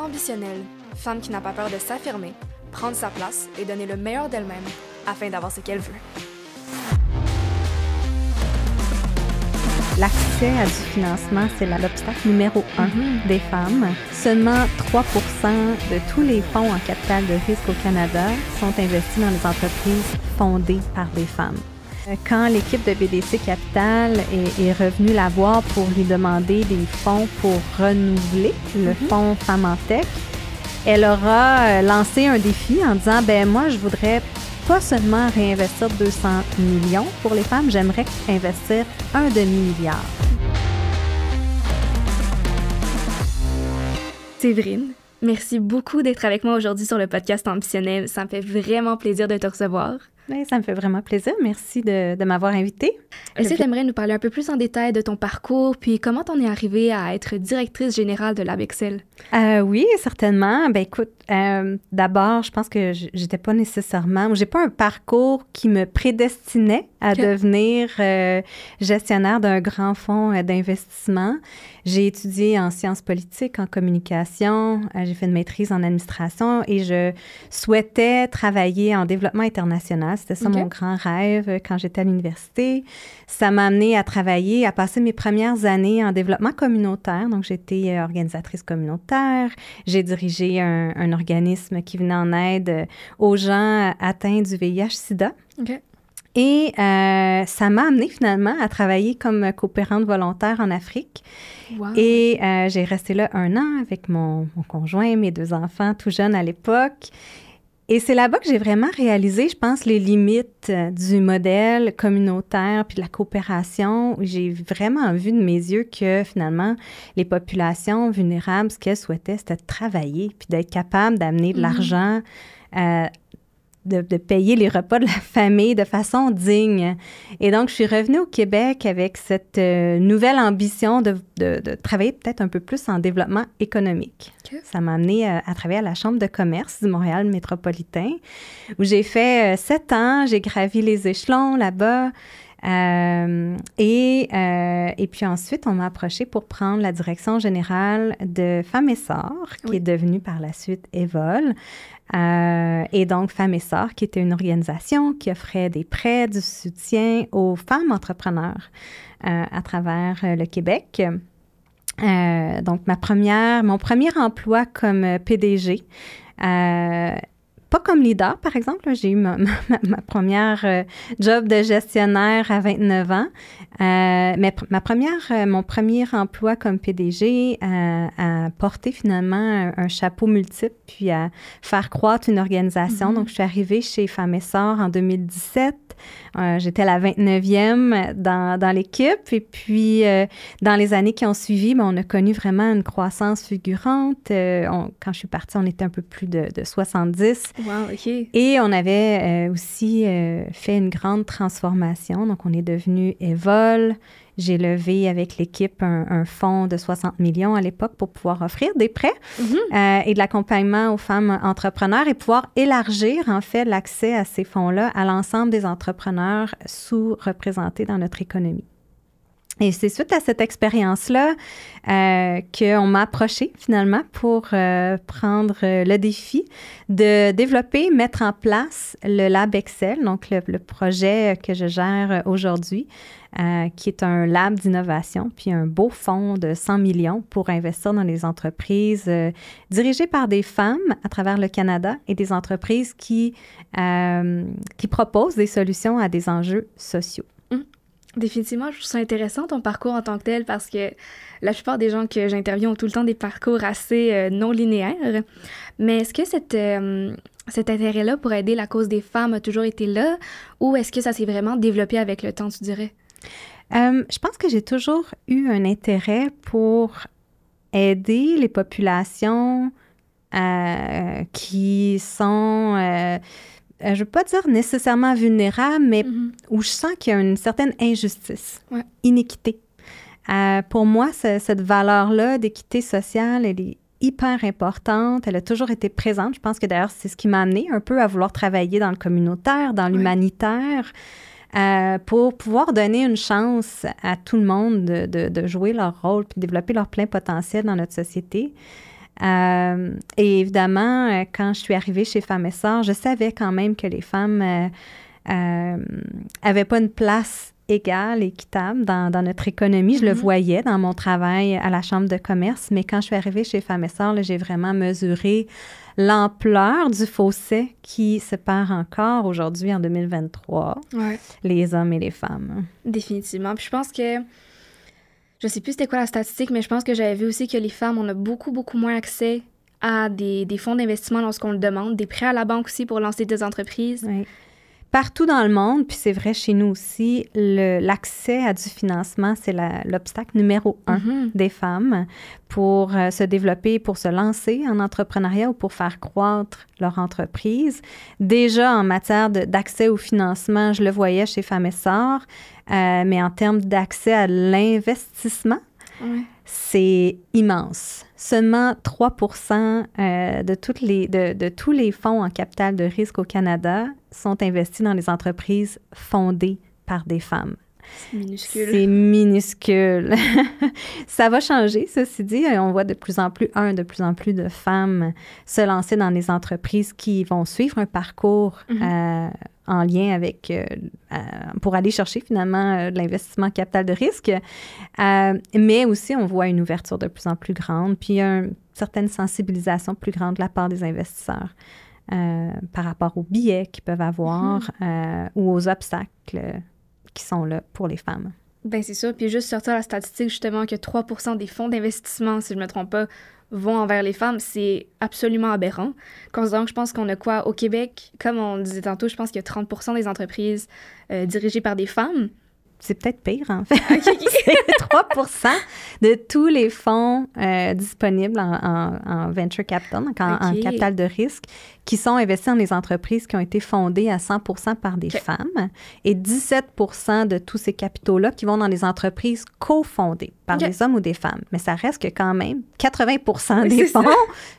ambitionnelle, femme qui n'a pas peur de s'affirmer, prendre sa place et donner le meilleur d'elle-même afin d'avoir ce qu'elle veut. L'accès à du financement, c'est l'obstacle numéro 1 des femmes. Seulement 3 % de tous les fonds en capital de risque au Canada sont investis dans les entreprises fondées par des femmes. Quand l'équipe de BDC Capital est revenue la voir pour lui demander des fonds pour renouveler le fonds Femmes en Tech, elle aura lancé un défi en disant « ben moi, je voudrais pas seulement réinvestir 200 millions pour les femmes, j'aimerais investir un demi-milliard. » Séverine, merci beaucoup d'être avec moi aujourd'hui sur le podcast Ambitionnel. Ça me fait vraiment plaisir de te recevoir. Oui, ça me fait vraiment plaisir. Merci de m'avoir invitée. Est-ce que tu aimerais nous parler un peu plus en détail de ton parcours, puis comment t'en es arrivée à être directrice générale de l'ABEXEL? Oui, certainement. Ben écoute, d'abord, je pense que j'étais pas nécessairement... J'ai pas un parcours qui me prédestinait à devenir gestionnaire d'un grand fonds d'investissement. J'ai étudié en sciences politiques, en communication, j'ai fait une maîtrise en administration et je souhaitais travailler en développement international. C'était ça mon grand rêve quand j'étais à l'université. Ça m'a amenée à travailler, à passer mes premières années en développement communautaire. Donc, j'étais organisatrice communautaire. J'ai dirigé un organisme qui venait en aide aux gens atteints du VIH-Sida. OK. Et ça m'a amenée finalement à travailler comme coopérante volontaire en Afrique. Wow. Et j'ai resté là 1 an avec mon conjoint, mes 2 enfants tout jeunes à l'époque. Et c'est là-bas que j'ai vraiment réalisé, je pense, les limites du modèle communautaire puis de la coopération. J'ai vraiment vu de mes yeux que finalement, les populations vulnérables, ce qu'elles souhaitaient, c'était de travailler puis d'être capable d'amener de l'argent, de payer les repas de la famille de façon digne. Et donc, je suis revenue au Québec avec cette nouvelle ambition de travailler peut-être un peu plus en développement économique. Okay. Ça m'a amenée à travailler à la Chambre de commerce du Montréal métropolitain, où j'ai fait 7 ans, j'ai gravi les échelons là-bas. Et puis ensuite, on m'a approchée pour prendre la direction générale de Femmes et Sœurs, qui est devenue par la suite Evol. Et donc, Femmes et Sœurs, qui était une organisation qui offrait des prêts, du soutien aux femmes entrepreneurs à travers le Québec. Donc, mon premier emploi comme PDG, pas comme leader, par exemple. J'ai eu ma première job de gestionnaire à 29 ans. Mais mon premier emploi comme PDG a porté finalement un chapeau multiple puis à faire croître une organisation. Donc, je suis arrivée chez Femmes et Sœurs en 2017. J'étais la 29e dans l'équipe. Et puis, dans les années qui ont suivi, on a connu vraiment une croissance fulgurante. Quand je suis partie, on était un peu plus de 70. Wow, OK. Et on avait aussi fait une grande transformation. Donc, on est devenu Evol. J'ai levé avec l'équipe un fonds de 60 millions à l'époque pour pouvoir offrir des prêts et de l'accompagnement aux femmes entrepreneurs et pouvoir élargir, en fait, l'accès à ces fonds-là à l'ensemble des entrepreneurs sous-représentés dans notre économie. Et c'est suite à cette expérience-là qu'on m'a approchée finalement pour prendre le défi de développer, mettre en place le LabExcel, donc le projet que je gère aujourd'hui, qui est un lab d'innovation, puis un beau fonds de 100 millions pour investir dans les entreprises dirigées par des femmes à travers le Canada et des entreprises qui proposent des solutions à des enjeux sociaux. Définitivement, je trouve ça intéressant ton parcours en tant que tel parce que la plupart des gens que j'interviewe ont tout le temps des parcours assez non linéaires. Mais est-ce que cet intérêt-là pour aider la cause des femmes a toujours été là ou est-ce que ça s'est vraiment développé avec le temps, tu dirais? Je pense que j'ai toujours eu un intérêt pour aider les populations qui sont... je ne veux pas dire nécessairement vulnérable, mais où je sens qu'il y a une certaine injustice, inéquité. Pour moi, cette valeur-là d'équité sociale, elle est hyper importante. Elle a toujours été présente. Je pense que d'ailleurs, c'est ce qui m'a amenée un peu à vouloir travailler dans le communautaire, dans l'humanitaire, pour pouvoir donner une chance à tout le monde de jouer leur rôle puis développer leur plein potentiel dans notre société. Et évidemment, quand je suis arrivée chez Femmes et Sœurs, je savais quand même que les femmes n'avaient pas une place égale, équitable dans notre économie. Je le voyais dans mon travail à la Chambre de commerce, mais quand je suis arrivée chez Femmes et Sœurs, là, j'ai vraiment mesuré l'ampleur du fossé qui sépare encore aujourd'hui, en 2023, les hommes et les femmes. Définitivement. Puis je pense que, je sais plus c'était quoi la statistique, mais je pense que j'avais vu aussi que les femmes, on a beaucoup, beaucoup moins accès à des fonds d'investissement lorsqu'on le demande, des prêts à la banque aussi pour lancer des entreprises. Oui. Partout dans le monde, puis c'est vrai chez nous aussi, l'accès à du financement, c'est l'obstacle numéro 1 des femmes pour se développer, pour se lancer en entrepreneuriat ou pour faire croître leur entreprise. Déjà, en matière d'accès au financement, je le voyais chez Femmes et Sœurs, mais en termes d'accès à l'investissement, c'est immense. Seulement 3 de tous les fonds en capital de risque au Canada sont investis dans les entreprises fondées par des femmes. C'est minuscule. C'est minuscule. Ça va changer, ceci dit. On voit de plus en plus de femmes se lancer dans les entreprises qui vont suivre un parcours en lien avec, pour aller chercher finalement de l'investissement capital de risque. Mais aussi, on voit une ouverture de plus en plus grande, puis une certaine sensibilisation plus grande de la part des investisseurs par rapport aux billets qu'ils peuvent avoir ou aux obstacles qui sont là pour les femmes. Bien, c'est ça. Puis juste sortir la statistique, justement, que 3 des fonds d'investissement, si je ne me trompe pas, vont envers les femmes, c'est absolument aberrant. Considérant que je pense qu'on a quoi? Au Québec, comme on disait tantôt, je pense qu'il y a 30 des entreprises dirigées par des femmes. C'est peut-être pire, en fait. C'est 3 de tous les fonds disponibles en venture capital, donc en capital de risque, qui sont investis dans les entreprises qui ont été fondées à 100 par des femmes, et 17 de tous ces capitaux-là qui vont dans les entreprises cofondées par des hommes ou des femmes. Mais ça reste que quand même 80 des fonds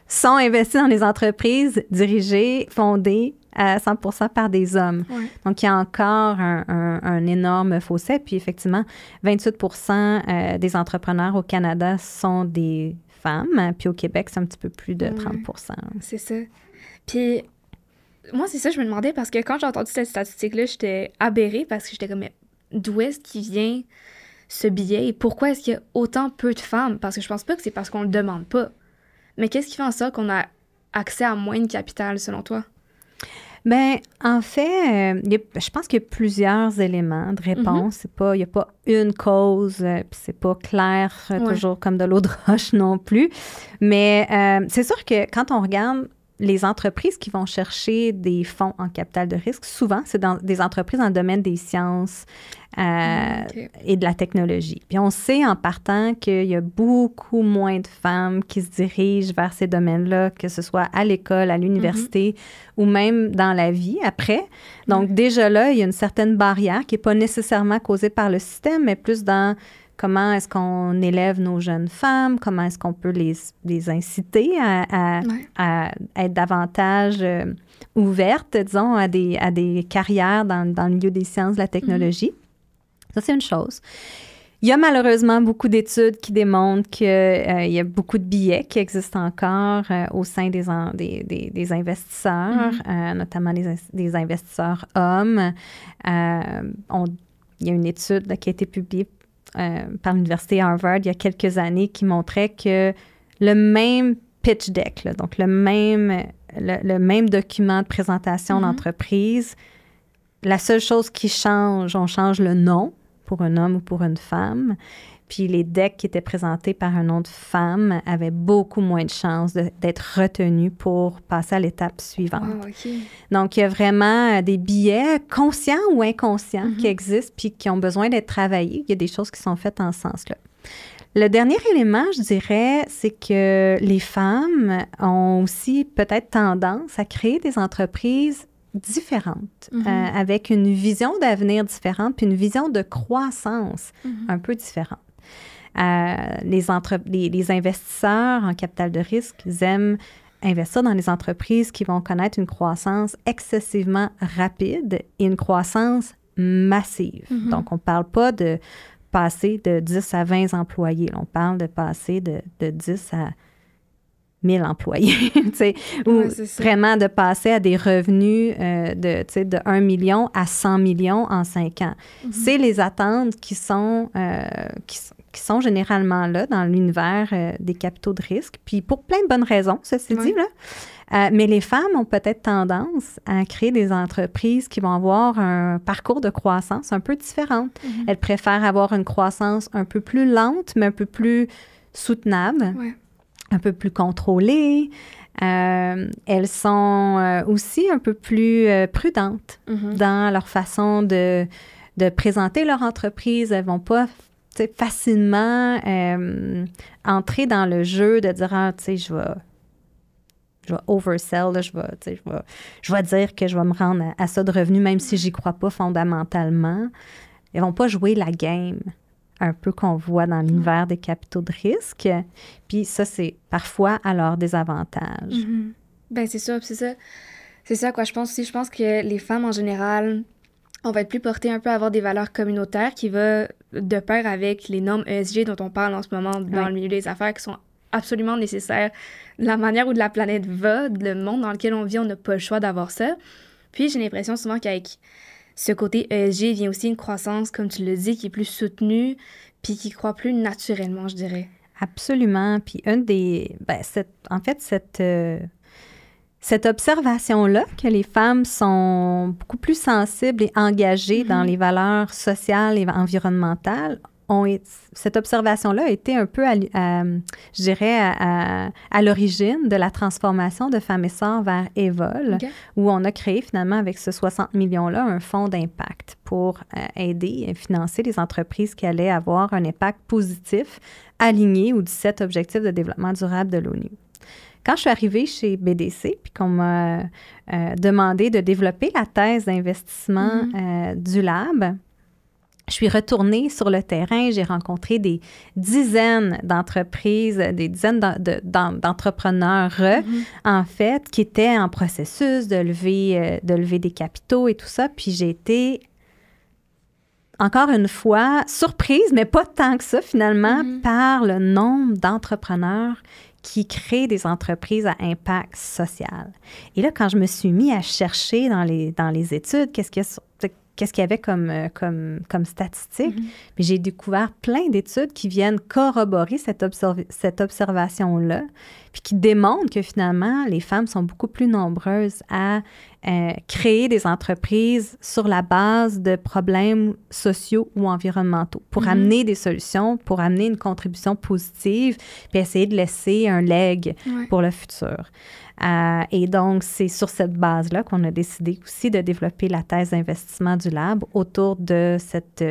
sont investis dans les entreprises dirigées, fondées à 100 par des hommes. Donc, il y a encore un énorme fossé. Puis, effectivement, 28 des entrepreneurs au Canada sont des femmes. Puis, au Québec, c'est un petit peu plus de 30 C'est ça. Puis, moi, c'est ça, je me demandais, parce que quand j'ai entendu cette statistique-là, j'étais aberrée parce que j'étais comme, mais d'où est-ce qu'il vient ce billet et pourquoi est-ce qu'il y a autant peu de femmes? Parce que je pense pas que c'est parce qu'on le demande pas. Mais qu'est-ce qui fait en sorte qu'on a accès à moins de capital, selon toi? Bien, en fait, je pense qu'il y a plusieurs éléments de réponse. Il n'y a pas une cause, puis c'est pas clair toujours comme de l'eau de roche non plus. Mais c'est sûr que quand on regarde les entreprises qui vont chercher des fonds en capital de risque, souvent, c'est dans des entreprises dans le domaine des sciences et de la technologie. Puis on sait en partant qu'il y a beaucoup moins de femmes qui se dirigent vers ces domaines-là, que ce soit à l'école, à l'université ou même dans la vie après. Donc déjà là, il y a une certaine barrière qui n'est pas nécessairement causée par le système, mais plus dans comment est-ce qu'on élève nos jeunes femmes, comment est-ce qu'on peut les inciter à être davantage ouvertes, disons, à des carrières dans le milieu des sciences, de la technologie. Ça, c'est une chose. Il y a malheureusement beaucoup d'études qui démontrent qu'il y a beaucoup de billets qui existent encore au sein des investisseurs, notamment des investisseurs hommes. Il y a une étude qui a été publiée par l'Université Harvard il y a quelques années qui montrait que le même pitch deck, là, donc le même document de présentation d'entreprise, la seule chose qui change, on change le nom pour un homme ou pour une femme, puis les decks qui étaient présentés par un nom de femme avaient beaucoup moins de chances d'être retenus pour passer à l'étape suivante. Donc, il y a vraiment des billets conscients ou inconscients qui existent puis qui ont besoin d'être travaillés. Il y a des choses qui sont faites en ce sens-là. Le dernier élément, je dirais, c'est que les femmes ont aussi peut-être tendance à créer des entreprises différentes, avec une vision d'avenir différente puis une vision de croissance un peu différente. Les investisseurs en capital de risque, ils aiment investir dans les entreprises qui vont connaître une croissance excessivement rapide et une croissance massive. Donc, on ne parle pas de passer de 10 à 20 employés. On parle de passer de 10 à 1000 employés, tu sais, ou vraiment de passer à des revenus de 1 million à 100 millions en 5 ans. C'est les attentes qui sont généralement là dans l'univers des capitaux de risque, puis pour plein de bonnes raisons, ceci dit, là. Mais les femmes ont peut-être tendance à créer des entreprises qui vont avoir un parcours de croissance un peu différent. Elles préfèrent avoir une croissance un peu plus lente, mais un peu plus soutenable. Un peu plus contrôlées. Elles sont aussi un peu plus prudentes dans leur façon de présenter leur entreprise. Elles ne vont pas facilement entrer dans le jeu de dire, ah, tu sais, je vais oversell, là, je vais dire que je vais me rendre à ça de revenu, même si j'y crois pas fondamentalement. Elles ne vont pas jouer la game un peu qu'on voit dans l'univers des capitaux de risque. Puis ça, c'est parfois à leur désavantage. Ben c'est ça, c'est ça quoi je pense aussi. Je pense que les femmes, en général, on va être plus portées un peu à avoir des valeurs communautaires qui va de pair avec les normes ESG dont on parle en ce moment dans le milieu des affaires, qui sont absolument nécessaires. La manière où la planète va, le monde dans lequel on vit, on n'a pas le choix d'avoir ça. Puis j'ai l'impression souvent qu'avec ce côté ESG vient aussi une croissance, comme tu le dis, qui est plus soutenue, puis qui croît plus naturellement, je dirais. Absolument. Puis cette observation-là, que les femmes sont beaucoup plus sensibles et engagées dans les valeurs sociales et environnementales, cette observation-là a été un peu, je dirais, à l'origine de la transformation de Femmes et Sœurs vers Evol, où on a créé finalement avec ce 60 millions-là un fonds d'impact pour aider et financer les entreprises qui allaient avoir un impact positif aligné aux 17 objectifs de développement durable de l'ONU. Quand je suis arrivée chez BDC, puis qu'on m'a demandé de développer la thèse d'investissement du lab, je suis retournée sur le terrain, j'ai rencontré des dizaines d'entreprises, des dizaines d'entrepreneurs, en fait, qui étaient en processus de lever des capitaux et tout ça. Puis j'ai été, encore une fois, surprise, mais pas tant que ça, finalement, par le nombre d'entrepreneurs qui créent des entreprises à impact social. Et là, quand je me suis mis à chercher dans les études, qu'est-ce qu'il y avait comme statistique, mais j'ai découvert plein d'études qui viennent corroborer cette observation-là, puis qui démontrent que finalement, les femmes sont beaucoup plus nombreuses à créer des entreprises sur la base de problèmes sociaux ou environnementaux pour amener des solutions, pour amener une contribution positive, puis essayer de laisser un leg pour le futur. Et donc, c'est sur cette base-là qu'on a décidé aussi de développer la thèse d'investissement du lab autour de cette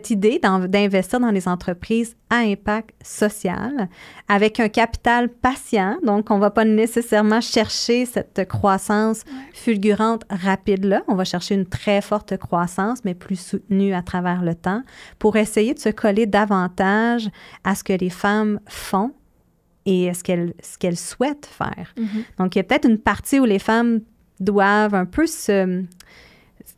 idée d'investir dans les entreprises à impact social avec un capital patient. Donc, on ne va pas nécessairement chercher cette croissance fulgurante rapide-là. On va chercher une très forte croissance, mais plus soutenue à travers le temps pour essayer de se coller davantage à ce que les femmes font et ce qu'elles souhaitent faire. Donc, il y a peut-être une partie où les femmes doivent un peu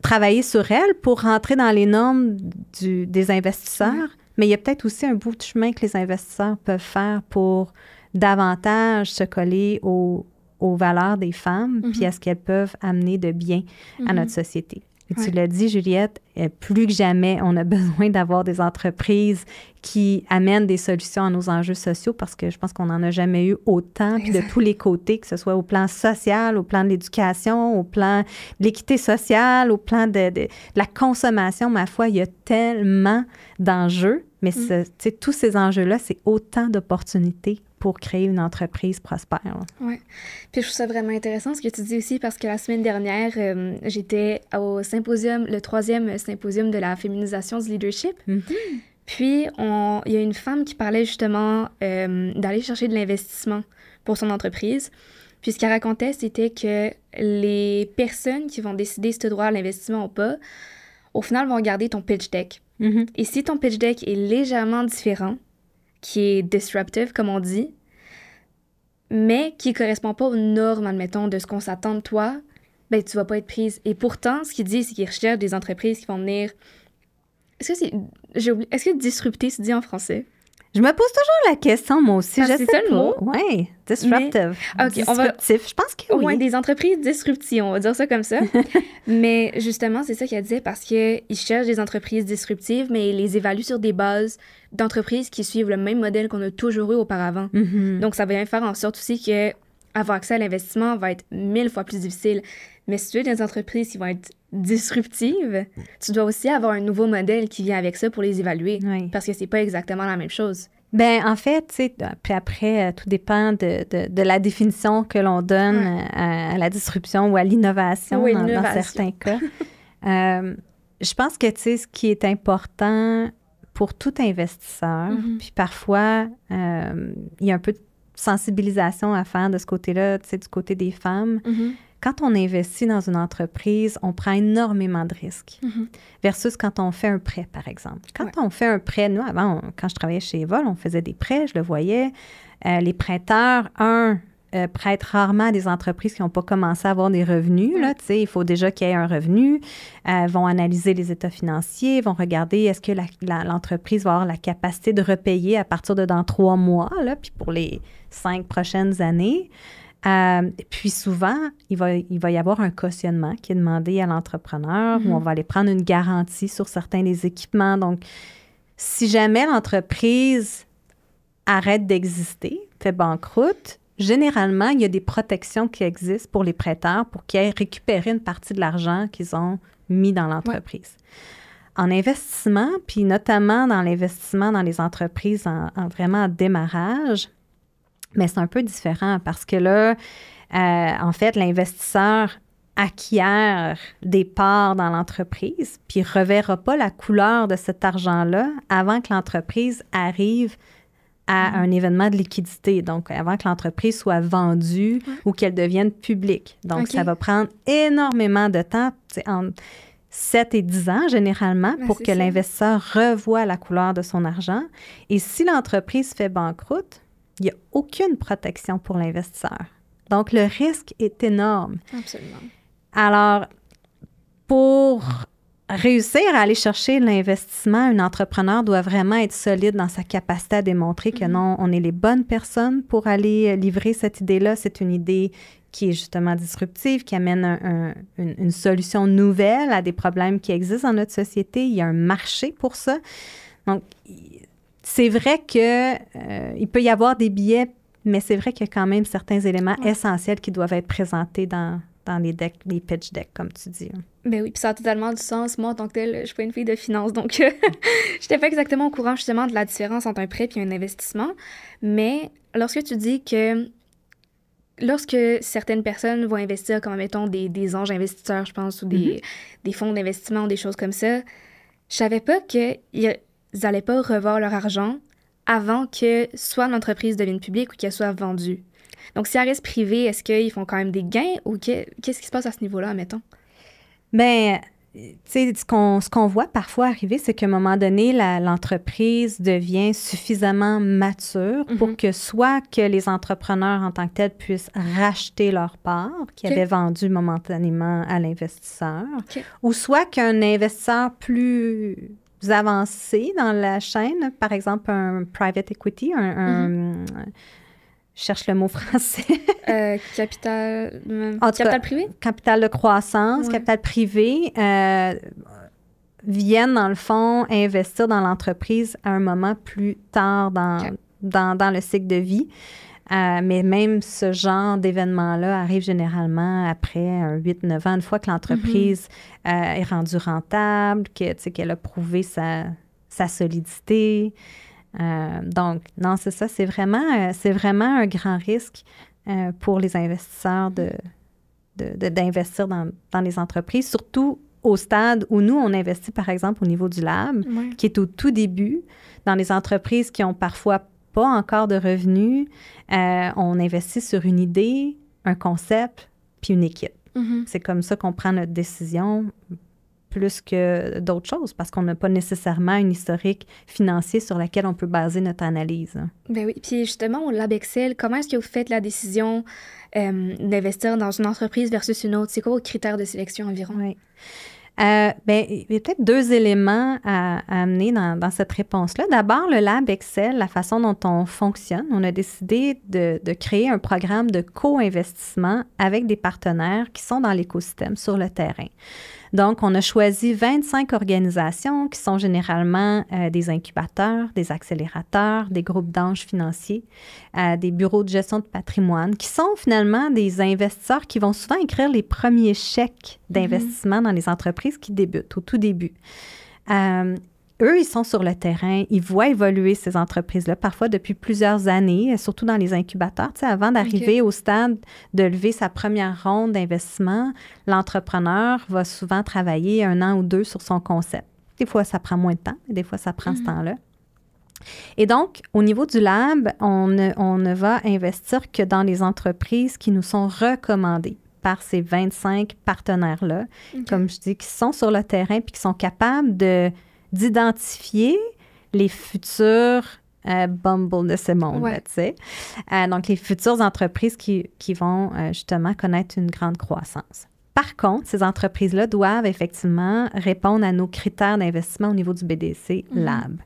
travailler sur elles pour rentrer dans les normes des investisseurs, mais il y a peut-être aussi un bout de chemin que les investisseurs peuvent faire pour davantage se coller aux valeurs des femmes, puis à ce qu'elles peuvent amener de bien à notre société. Et tu l'as dit, Juliette, plus que jamais, on a besoin d'avoir des entreprises qui amènent des solutions à nos enjeux sociaux parce que je pense qu'on n'en a jamais eu autant, puis de tous les côtés, que ce soit au plan social, au plan de l'éducation, au plan de l'équité sociale, au plan de la consommation. Ma foi, il y a tellement d'enjeux, mais tous ces enjeux-là, c'est autant d'opportunités pour créer une entreprise prospère. Oui. Puis je trouve ça vraiment intéressant ce que tu dis aussi parce que la semaine dernière, j'étais au symposium, le 3e symposium de la féminisation du leadership. Puis, il y a une femme qui parlait justement d'aller chercher de l'investissement pour son entreprise. Puis ce qu'elle racontait, c'était que les personnes qui vont décider si tu as droit à l'investissement ou pas, au final, vont regarder ton pitch deck. Et si ton pitch deck est légèrement différent, qui est disruptive, comme on dit, mais qui ne correspond pas aux normes, admettons, de ce qu'on s'attend de toi, ben tu vas pas être prise. Et pourtant, ce qu'il dit, c'est qu'il recherche des entreprises qui vont venir... Est-ce que disrupter, se dit en français? Je me pose toujours la question, moi aussi. Parce Je que sais c'est ça le pas. mot. Oui, disruptive. OK, Disruptif, je pense que oui. Ouais, des entreprises disruptives, on va dire ça comme ça. Mais justement, c'est ça qu'elle disait parce qu'ils cherchent des entreprises disruptives, mais ils les évaluent sur des bases d'entreprises qui suivent le même modèle qu'on a toujours eu auparavant. Donc, ça va bien faire en sorte aussi que avoir accès à l'investissement va être 1000 fois plus difficile. Mais si tu veux des entreprises qui vont être disruptives, tu dois aussi avoir un nouveau modèle qui vient avec ça pour les évaluer. Oui. Parce que c'est pas exactement la même chose. Ben en fait, tu sais, puis après, tout dépend de la définition que l'on donne à la disruption ou à l'innovation, dans certains cas. Je pense que, tu sais, ce qui est important pour tout investisseur, puis parfois, il y a un peu de sensibilisation à faire de ce côté-là, tu sais, du côté des femmes. Quand on investit dans une entreprise, on prend énormément de risques versus quand on fait un prêt, par exemple. Quand on fait un prêt, nous, avant, quand je travaillais chez Evol, on faisait des prêts, je le voyais. Les prêteurs, prêtent rarement à des entreprises qui n'ont pas commencé à avoir des revenus. Là, tu sais, il faut déjà qu'il y ait un revenu. Vont analyser les états financiers, vont regarder est-ce que l'entreprise va avoir la capacité de repayer à partir de dans 3 mois, là, puis pour les 5 prochaines années. Puis souvent, il va y avoir un cautionnement qui est demandé à l'entrepreneur où on va aller prendre une garantie sur certains des équipements. Donc, si jamais l'entreprise arrête d'exister, fait banqueroute, généralement, il y a des protections qui existent pour les prêteurs pour qu'ils aient récupéré une partie de l'argent qu'ils ont mis dans l'entreprise. En investissement, puis notamment dans l'investissement dans les entreprises vraiment en démarrage, mais c'est un peu différent parce que là, en fait, l'investisseur acquiert des parts dans l'entreprise, puis ne reverra pas la couleur de cet argent-là avant que l'entreprise arrive à un événement de liquidité, donc avant que l'entreprise soit vendue ou qu'elle devienne publique. Donc, ça va prendre énormément de temps, entre 7 et 10 ans généralement, pour que l'investisseur revoie la couleur de son argent. Et si l'entreprise fait banqueroute, il n'y a aucune protection pour l'investisseur. Donc, le risque est énorme. Absolument. Alors, pour réussir à aller chercher l'investissement, un entrepreneur doit vraiment être solide dans sa capacité à démontrer que non, on est les bonnes personnes pour aller livrer cette idée-là. C'est une idée qui est justement disruptive, qui amène une solution nouvelle à des problèmes qui existent dans notre société. Il y a un marché pour ça. Donc, c'est vrai qu'il peut y avoir des biais, mais c'est vrai qu'il y a quand même certains éléments essentiels qui doivent être présentés dans les pitch decks, comme tu dis. Ben oui, puis ça a totalement du sens. Moi, en tant que telle, je suis pas une fille de finance, donc je n'étais pas exactement au courant justement de la différence entre un prêt et un investissement. Mais lorsque tu dis que lorsque certaines personnes vont investir, comme mettons des anges investisseurs, je pense, ou des fonds d'investissement ou des choses comme ça, je savais pas qu'ils n'allaient pas revoir leur argent avant que soit l'entreprise devienne publique ou qu'elle soit vendue. Donc, si elle reste privée, est-ce qu'ils font quand même des gains ou qu'est-ce qui se passe à ce niveau-là, mettons? Bien, tu sais, ce qu'on voit parfois arriver, c'est qu'à un moment donné, l'entreprise devient suffisamment mature pour que soit que les entrepreneurs en tant que tels puissent racheter leurs parts qu'ils avaient vendues momentanément à l'investisseur, ou soit qu'un investisseur plus avancé dans la chaîne, par exemple un private equity, je cherche le mot français. Capital privé? Capital de croissance, capital privé, viennent, dans le fond, investir dans l'entreprise à un moment plus tard dans le cycle de vie. Mais même ce genre d'événement-là arrive généralement après 8-9 ans, une fois que l'entreprise est rendue rentable, qu'elle a prouvé sa solidité. Donc, non, c'est ça. C'est vraiment un grand risque pour les investisseurs d'investir dans les entreprises, surtout au stade où nous, on investit, par exemple, au niveau du lab, qui est au tout début, dans les entreprises qui ont parfois pas encore de revenus. On investit sur une idée, un concept, puis une équipe. C'est comme ça qu'on prend notre décision plus que d'autres choses, parce qu'on n'a pas nécessairement un historique financier sur lequel on peut baser notre analyse. Ben oui, puis justement, au Lab Excel, comment est-ce que vous faites la décision d'investir dans une entreprise versus une autre? C'est quoi vos critères de sélection environ? Oui. Ben, il y a peut-être deux éléments à amener dans cette réponse-là. D'abord, le Lab Excel, la façon dont on fonctionne, on a décidé de créer un programme de co-investissement avec des partenaires qui sont dans l'écosystème sur le terrain. Donc, on a choisi 25 organisations qui sont généralement des incubateurs, des accélérateurs, des groupes d'anges financiers, des bureaux de gestion de patrimoine, qui sont finalement des investisseurs qui vont souvent écrire les premiers chèques d'investissement dans les entreprises qui débutent, au tout début. Eux, ils sont sur le terrain, ils voient évoluer ces entreprises-là, parfois depuis plusieurs années, surtout dans les incubateurs. Tu sais, avant d'arriver au stade de lever sa première ronde d'investissement, l'entrepreneur va souvent travailler 1 an ou 2 sur son concept. Des fois, ça prend moins de temps, des fois, ça prend ce temps-là. Et donc, au niveau du lab, on ne va investir que dans les entreprises qui nous sont recommandées par ces 25 partenaires-là, comme je dis, qui sont sur le terrain puis qui sont capables d'identifier les futurs Bumble de ce monde, tu sais. Donc, les futures entreprises qui vont justement connaître une grande croissance. Par contre, ces entreprises-là doivent effectivement répondre à nos critères d'investissement au niveau du BDC Lab.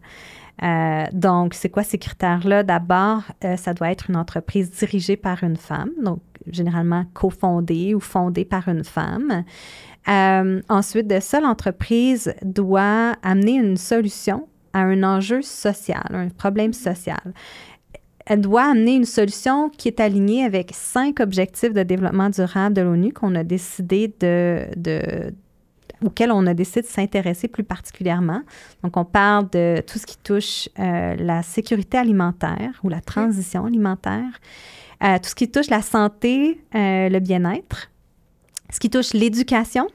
Donc, c'est quoi ces critères-là? D'abord, ça doit être une entreprise dirigée par une femme, donc généralement cofondée ou fondée par une femme. Ensuite de ça, l'entreprise doit amener une solution à un enjeu social, un problème social. Elle doit amener une solution qui est alignée avec 5 objectifs de développement durable de l'ONU qu'on a décidé auxquels on a décidé de s'intéresser plus particulièrement. Donc, on parle de tout ce qui touche la sécurité alimentaire ou la transition alimentaire, tout ce qui touche la santé, le bien-être, ce qui touche l'éducation,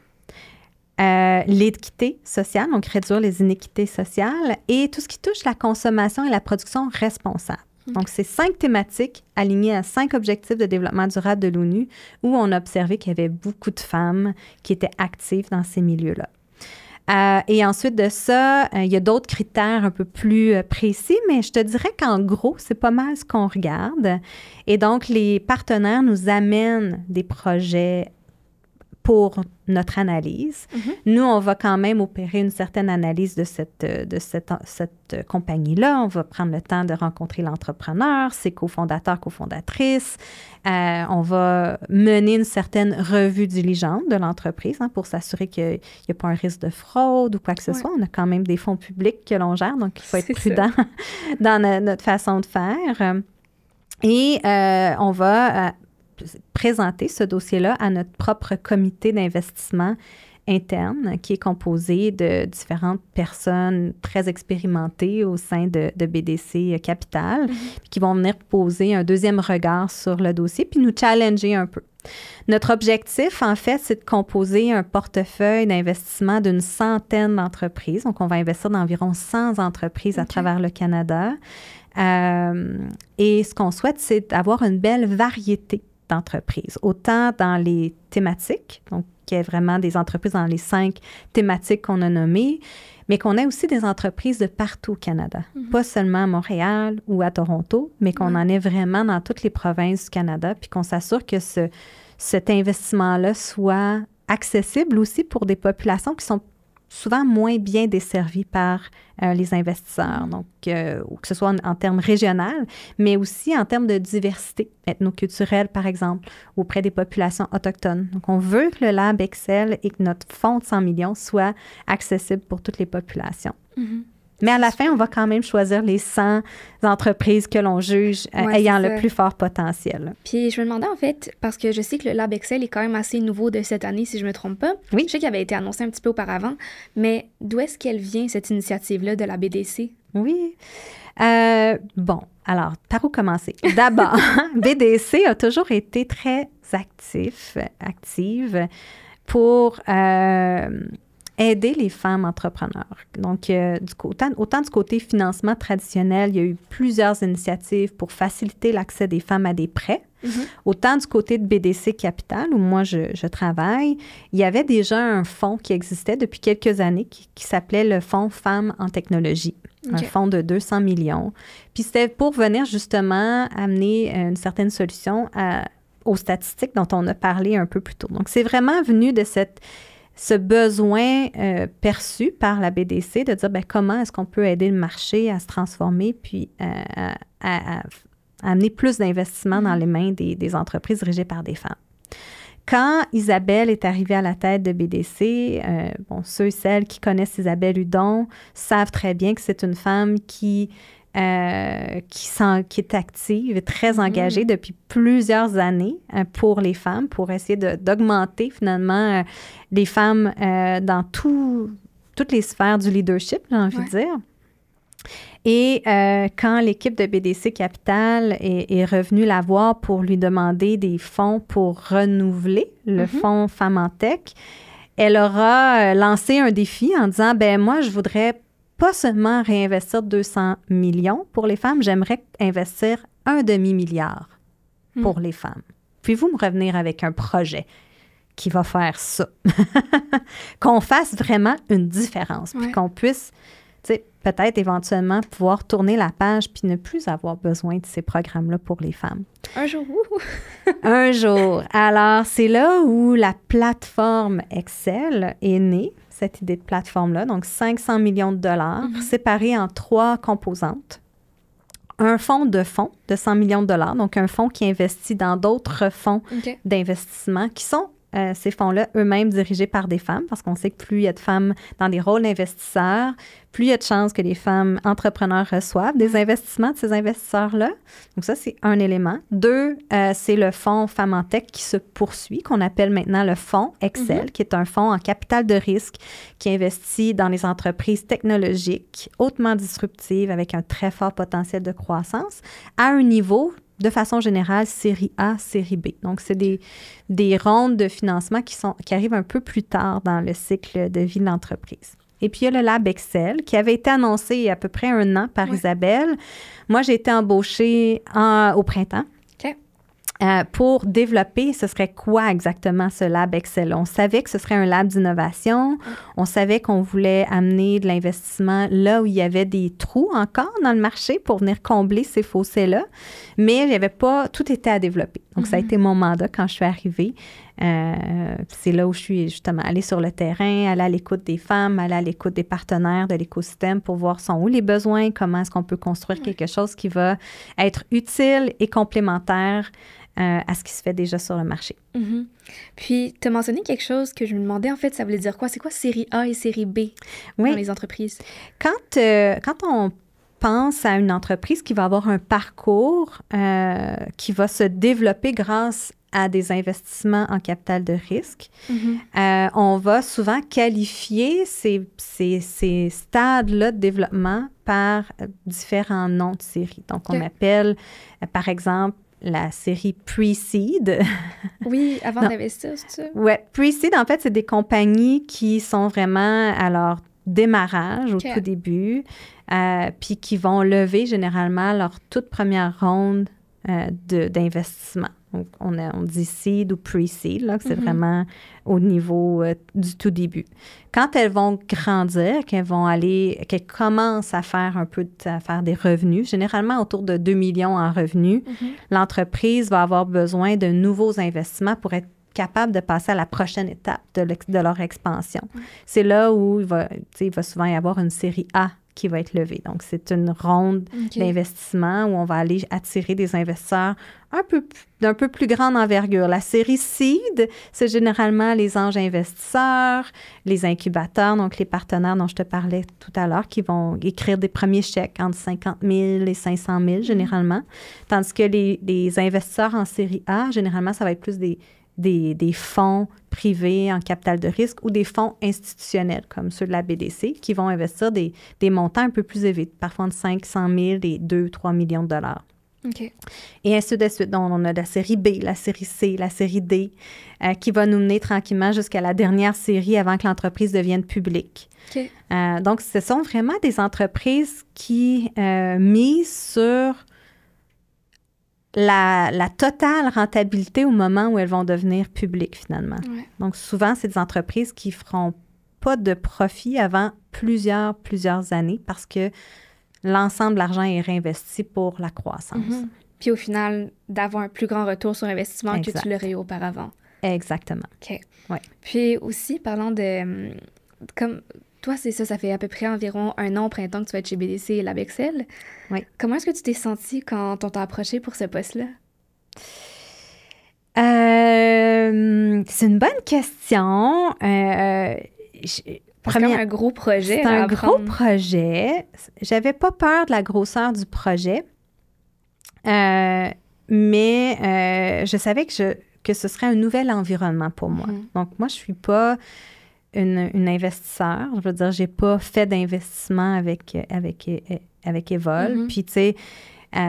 l'équité sociale, donc réduire les inéquités sociales, et tout ce qui touche la consommation et la production responsable. Donc, c'est 5 thématiques alignées à 5 objectifs de développement durable de l'ONU où on a observé qu'il y avait beaucoup de femmes qui étaient actives dans ces milieux-là. Et ensuite de ça, il y a d'autres critères un peu plus précis, mais je te dirais qu'en gros, c'est pas mal ce qu'on regarde. Et donc, les partenaires nous amènent des projets pour notre analyse. Nous, on va quand même opérer une certaine analyse de cette compagnie-là. On va prendre le temps de rencontrer l'entrepreneur, ses cofondateurs, cofondatrices. On va mener une certaine revue diligente de l'entreprise pour s'assurer qu'il n'y a pas un risque de fraude ou quoi que ce soit. On a quand même des fonds publics que l'on gère, donc il faut être prudent dans notre façon de faire. Et on va présenter ce dossier-là à notre propre comité d'investissement interne qui est composé de différentes personnes très expérimentées au sein de BDC Capital qui vont venir poser un deuxième regard sur le dossier puis nous challenger un peu. Notre objectif, en fait, c'est de composer un portefeuille d'investissement d'une 100aine d'entreprises. Donc, on va investir dans environ 100 entreprises à travers le Canada. Et ce qu'on souhaite, c'est d'avoir une belle variété d'entreprises, autant dans les thématiques, donc qu'il y ait vraiment des entreprises dans les 5 thématiques qu'on a nommées, mais qu'on ait aussi des entreprises de partout au Canada, pas seulement à Montréal ou à Toronto, mais qu'on en ait vraiment dans toutes les provinces du Canada, puis qu'on s'assure que cet investissement-là soit accessible aussi pour des populations qui sont souvent moins bien desservis par les investisseurs, donc que ce soit en termes régionaux, mais aussi en termes de diversité ethnoculturelle, par exemple, auprès des populations autochtones. Donc, on veut que le Lab Excel et que notre fonds de 100 millions soit accessible pour toutes les populations. Mais à la fin, on va quand même choisir les 100 entreprises que l'on juge ayant le plus fort potentiel. Puis je me demandais en fait, parce que je sais que le Lab Excel est quand même assez nouveau de cette année, si je ne me trompe pas. Oui. Je sais qu'il avait été annoncé un petit peu auparavant, mais d'où est-ce qu'elle vient, cette initiative-là de la BDC? Oui. Bon, alors, par où commencer? D'abord, BDC a toujours été très active pour aider les femmes entrepreneurs. Donc, autant du côté financement traditionnel, il y a eu plusieurs initiatives pour faciliter l'accès des femmes à des prêts. Autant du côté de BDC Capital, où moi je travaille, il y avait déjà un fonds qui existait depuis quelques années qui s'appelait le Fonds Femmes en technologie. Un fonds de 200 millions. Puis c'était pour venir justement amener une certaine solution aux statistiques dont on a parlé un peu plus tôt. Donc, c'est vraiment venu de cette ce besoin perçu par la BDC de dire, bien, comment est-ce qu'on peut aider le marché à se transformer puis à amener plus d'investissements dans les mains des entreprises dirigées par des femmes. Quand Isabelle est arrivée à la tête de BDC, ceux et celles qui connaissent Isabelle Hudon savent très bien que c'est une femme qui est active et très engagée depuis plusieurs années pour les femmes, pour essayer d'augmenter finalement les femmes dans toutes les sphères du leadership, j'ai envie de dire. Et quand l'équipe de BDC Capital est revenue la voir pour lui demander des fonds pour renouveler le fonds Femmes en Tech, elle aura lancé un défi en disant, ben moi, je voudrais pas seulement réinvestir 200 millions pour les femmes, j'aimerais investir 1,5 milliard pour les femmes. Pouvez-vous me revenir avec un projet qui va faire ça? Qu'on fasse vraiment une différence, puis qu'on puisse, tu sais, peut-être éventuellement pouvoir tourner la page puis ne plus avoir besoin de ces programmes-là pour les femmes. Un jour. Un jour. Alors, c'est là où la plateforme Excel est née, cette idée de plateforme-là. Donc, 500 millions de dollars séparés en 3 composantes. Un fonds de 100 millions de dollars, donc un fonds qui investit dans d'autres fonds d'investissement qui sont ces fonds-là eux-mêmes dirigés par des femmes, parce qu'on sait que plus il y a de femmes dans des rôles d'investisseurs, plus il y a de chances que les femmes entrepreneurs reçoivent des investissements de ces investisseurs-là. Donc ça, c'est un élément. 2, c'est le fonds Femmes en Tech qui se poursuit, qu'on appelle maintenant le fonds Excel, qui est un fonds en capital de risque qui investit dans les entreprises technologiques hautement disruptives avec un très fort potentiel de croissance à un niveau de façon générale, série A, série B. Donc, c'est des rondes de financement qui arrivent un peu plus tard dans le cycle de vie de l'entreprise. Et puis, il y a le Lab Excel qui avait été annoncé il y a à peu près 1 an par Isabelle. Moi, j'ai été embauchée au printemps. Pour développer, ce serait quoi exactement ce Lab Excel? On savait que ce serait un lab d'innovation. On savait qu'on voulait amener de l'investissement là où il y avait des trous encore dans le marché pour venir combler ces fossés-là. Mais il n'y avait pas... Tout était à développer. Donc, ça a été mon mandat quand je suis arrivée. C'est là où je suis justement allée sur le terrain, aller à l'écoute des femmes, aller à l'écoute des partenaires de l'écosystème pour voir sont où les besoins, comment est-ce qu'on peut construire quelque chose qui va être utile et complémentaire à ce qui se fait déjà sur le marché. Puis, tu as mentionné quelque chose que je me demandais, en fait, ça voulait dire quoi? C'est quoi série A et série B dans les entreprises? Quand on pense à une entreprise qui va avoir un parcours qui va se développer grâce à des investissements en capital de risque, on va souvent qualifier ces stades-là de développement par différents noms de séries. Donc, on appelle, par exemple, la série Pre-Seed. Oui, avant d'investir, c'est ça? Oui, Pre-Seed, en fait, c'est des compagnies qui sont vraiment à leur démarrage au tout début, puis qui vont lever généralement leur toute première ronde d'investissement. Donc, on dit seed ou pre-seed, là, que c'est vraiment au niveau du tout début. Quand elles vont grandir, qu'elles commencent à faire à faire des revenus, généralement autour de 2 millions en revenus, l'entreprise va avoir besoin de nouveaux investissements pour être capable de passer à la prochaine étape de leur expansion. C'est là où il va souvent y avoir une série A qui va être levée. Donc, c'est une ronde d'investissement où on va aller attirer des investisseurs d'un peu plus grande envergure. La série Seed, c'est généralement les anges investisseurs, les incubateurs, donc les partenaires dont je te parlais tout à l'heure, qui vont écrire des premiers chèques entre 50 000 et 500 000 généralement. Tandis que les investisseurs en série A, généralement, ça va être plus des fonds privés en capital de risque ou des fonds institutionnels comme ceux de la BDC qui vont investir des montants un peu plus élevés, parfois entre 500 000 et 2-3 millions de dollars. Et ainsi de suite. Donc, on a la série B, la série C, la série D qui va nous mener tranquillement jusqu'à la dernière série avant que l'entreprise devienne publique. Donc, ce sont vraiment des entreprises qui misent sur la totale rentabilité au moment où elles vont devenir publiques, finalement. Donc, souvent, c'est des entreprises qui ne feront pas de profit avant plusieurs années parce que l'ensemble de l'argent est réinvesti pour la croissance. Puis, au final, d'avoir un plus grand retour sur investissement que tu l'aurais eu auparavant. Exactement. OK. Ouais. Puis aussi, parlant de... Comme toi, c'est ça fait à peu près environ 1 an au printemps que tu vas être chez BDC et l'Abexel. Oui. Comment est-ce que tu t'es sentie quand on t'a approché pour ce poste-là? C'est une bonne question. C'est comme un gros projet. C'est un gros projet. J'avais pas peur de la grosseur du projet, mais je savais que ce serait un nouvel environnement pour moi. Donc, moi, je suis pas une investisseur. Je veux dire, j'ai pas fait d'investissement avec Evol. Puis, tu sais,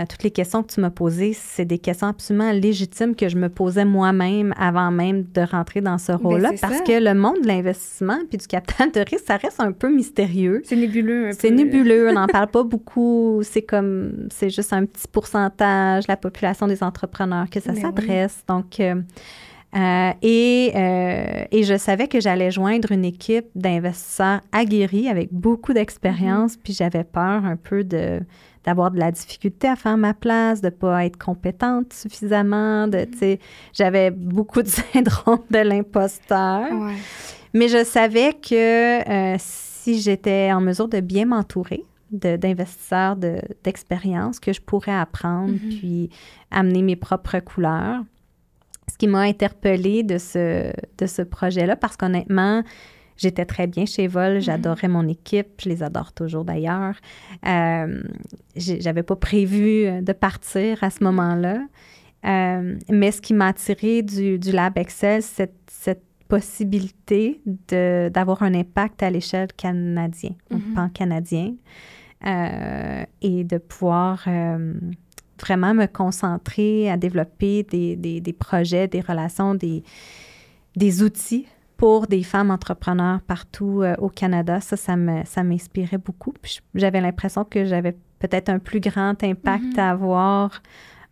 toutes les questions que tu m'as posées, c'est des questions absolument légitimes que je me posais moi-même avant même de rentrer dans ce rôle-là, parce que le monde de l'investissement puis du capital de risque, ça reste un peu mystérieux. C'est nébuleux un peu. C'est nébuleux, on n'en parle pas beaucoup. C'est juste un petit pourcentage de la population des entrepreneurs que ça s'adresse. Oui. Donc, et je savais que j'allais joindre une équipe d'investisseurs aguerris avec beaucoup d'expérience, puis j'avais peur un peu d'avoir de la difficulté à faire ma place, de ne pas être compétente suffisamment. J'avais beaucoup de syndrome de l'imposteur. Ouais. Mais je savais que si j'étais en mesure de bien m'entourer d'investisseurs d'expérience, que je pourrais apprendre puis amener mes propres couleurs. Ce qui m'a interpellée de ce projet-là, parce qu'honnêtement, j'étais très bien chez Evol, j'adorais mon équipe, je les adore toujours d'ailleurs. J'avais pas prévu de partir à ce moment-là, mais ce qui m'a attirée du Lab Excel, c'est cette possibilité d'avoir un impact à l'échelle canadienne, pan-canadien, et de pouvoir vraiment me concentrer à développer des projets, des relations, des outils pour des femmes entrepreneurs partout au Canada. Ça m'inspirait beaucoup. Puis j'avais l'impression que j'avais peut-être un plus grand impact à avoir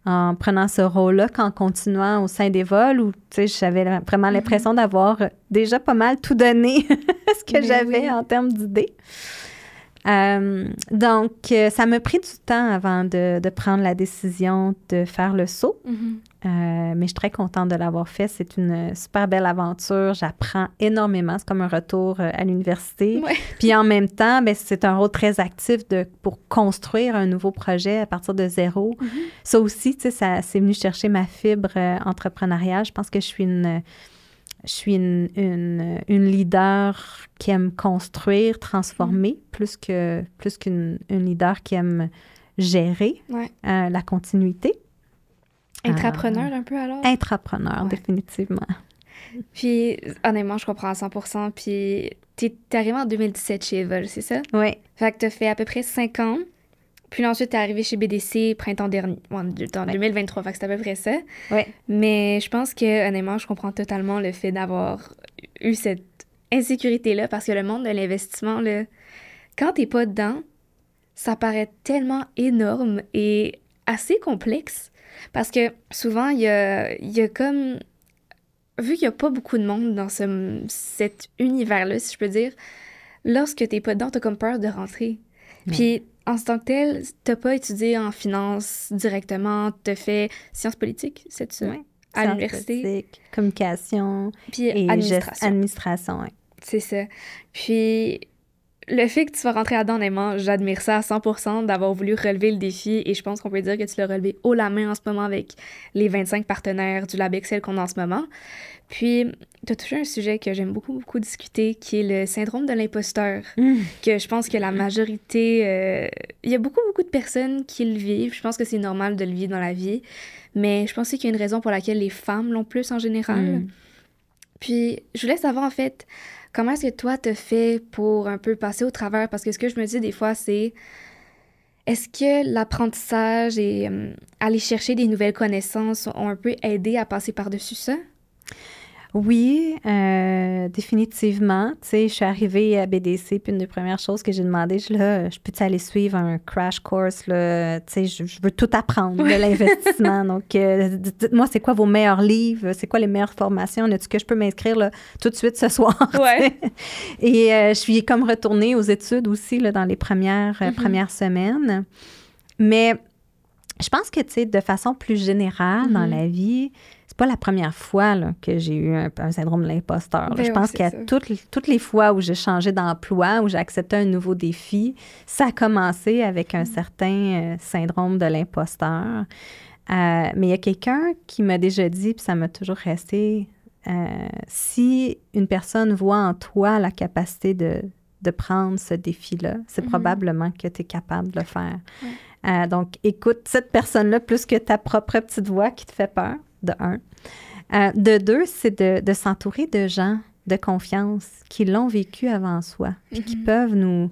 en prenant ce rôle-là qu'en continuant au sein d'Evol, où j'avais vraiment l'impression d'avoir déjà pas mal tout donné ce que j'avais en termes d'idées. Donc, ça m'a pris du temps avant de prendre la décision de faire le saut. Mais je suis très contente de l'avoir fait. C'est une super belle aventure. J'apprends énormément. C'est comme un retour à l'université. Ouais. Puis en même temps, bien, c'est un rôle très actif pour construire un nouveau projet à partir de zéro. Ça aussi, tu sais, c'est venu chercher ma fibre entrepreneuriale. Je pense que je suis une leader qui aime construire, transformer, plus qu'une leader qui aime gérer la continuité. Intrapreneur un peu alors? Intrapreneur, définitivement. Puis, honnêtement, je comprends à 100%. Puis, t'es arrivée en 2017 chez Evol, c'est ça? Oui. Fait que t'as fait à peu près 5 ans. Puis ensuite, t'es arrivée chez BDC printemps dernier, en 2023, fait que c'est à peu près ça. Oui. Mais je pense que, honnêtement, je comprends totalement le fait d'avoir eu cette insécurité-là, parce que le monde de l'investissement, là, quand t'es pas dedans, ça paraît tellement énorme et assez complexe. Parce que souvent, il y a comme... Vu qu'il n'y a pas beaucoup de monde dans cet univers-là, si je peux dire, lorsque t'es pas dedans, t'as comme peur de rentrer. Puis, en tant que tel, t'as pas étudié en finance directement, t'as fait sciences politiques, c'est ça? Oui. À l'université. Communication. Puis et administration, oui. C'est ça. Puis, le fait que tu sois rentré là-dedans, honnêtement, j'admire ça à 100% d'avoir voulu relever le défi, et je pense qu'on peut dire que tu l'as relevé haut la main en ce moment avec les 25 partenaires du Lab Excel qu'on a en ce moment. Puis, tu as touché un sujet que j'aime beaucoup, beaucoup discuter, qui est le syndrome de l'imposteur, que je pense que la majorité... il y a beaucoup, beaucoup de personnes qui le vivent. Je pense que c'est normal de le vivre dans la vie, mais je pense aussi qu'il y a une raison pour laquelle les femmes l'ont plus en général. Puis, je voulais savoir, en fait, comment est-ce que toi, t'as fait pour un peu passer au travers? Parce que ce que je me dis des fois, c'est... Est-ce que l'apprentissage et aller chercher des nouvelles connaissances ont un peu aidé à passer par-dessus ça? Oui, définitivement. Tu sais, je suis arrivée à BDC, puis une des premières choses que j'ai demandé, je peux-tu aller suivre un crash course, là? Tu sais, je veux tout apprendre de l'investissement. Donc, dites-moi, c'est quoi vos meilleurs livres? C'est quoi les meilleures formations? Est-ce que je peux m'inscrire là, tout de suite ce soir? Ouais. Et je suis comme retournée aux études aussi là, dans les premières semaines. Mais je pense que, tu sais, de façon plus générale dans la vie, c'est pas la première fois là, que j'ai eu un syndrome de l'imposteur. Je pense qu'à toutes les fois où j'ai changé d'emploi, où j'ai accepté un nouveau défi, ça a commencé avec un certain syndrome de l'imposteur. Mais il y a quelqu'un qui m'a déjà dit, puis ça m'a toujours resté, si une personne voit en toi la capacité de prendre ce défi-là, c'est probablement que tu es capable de le faire. Donc, écoute cette personne-là plus que ta propre petite voix qui te fait peur, de un. De deux, c'est de s'entourer de gens de confiance qui l'ont vécu avant soi, puis qui peuvent nous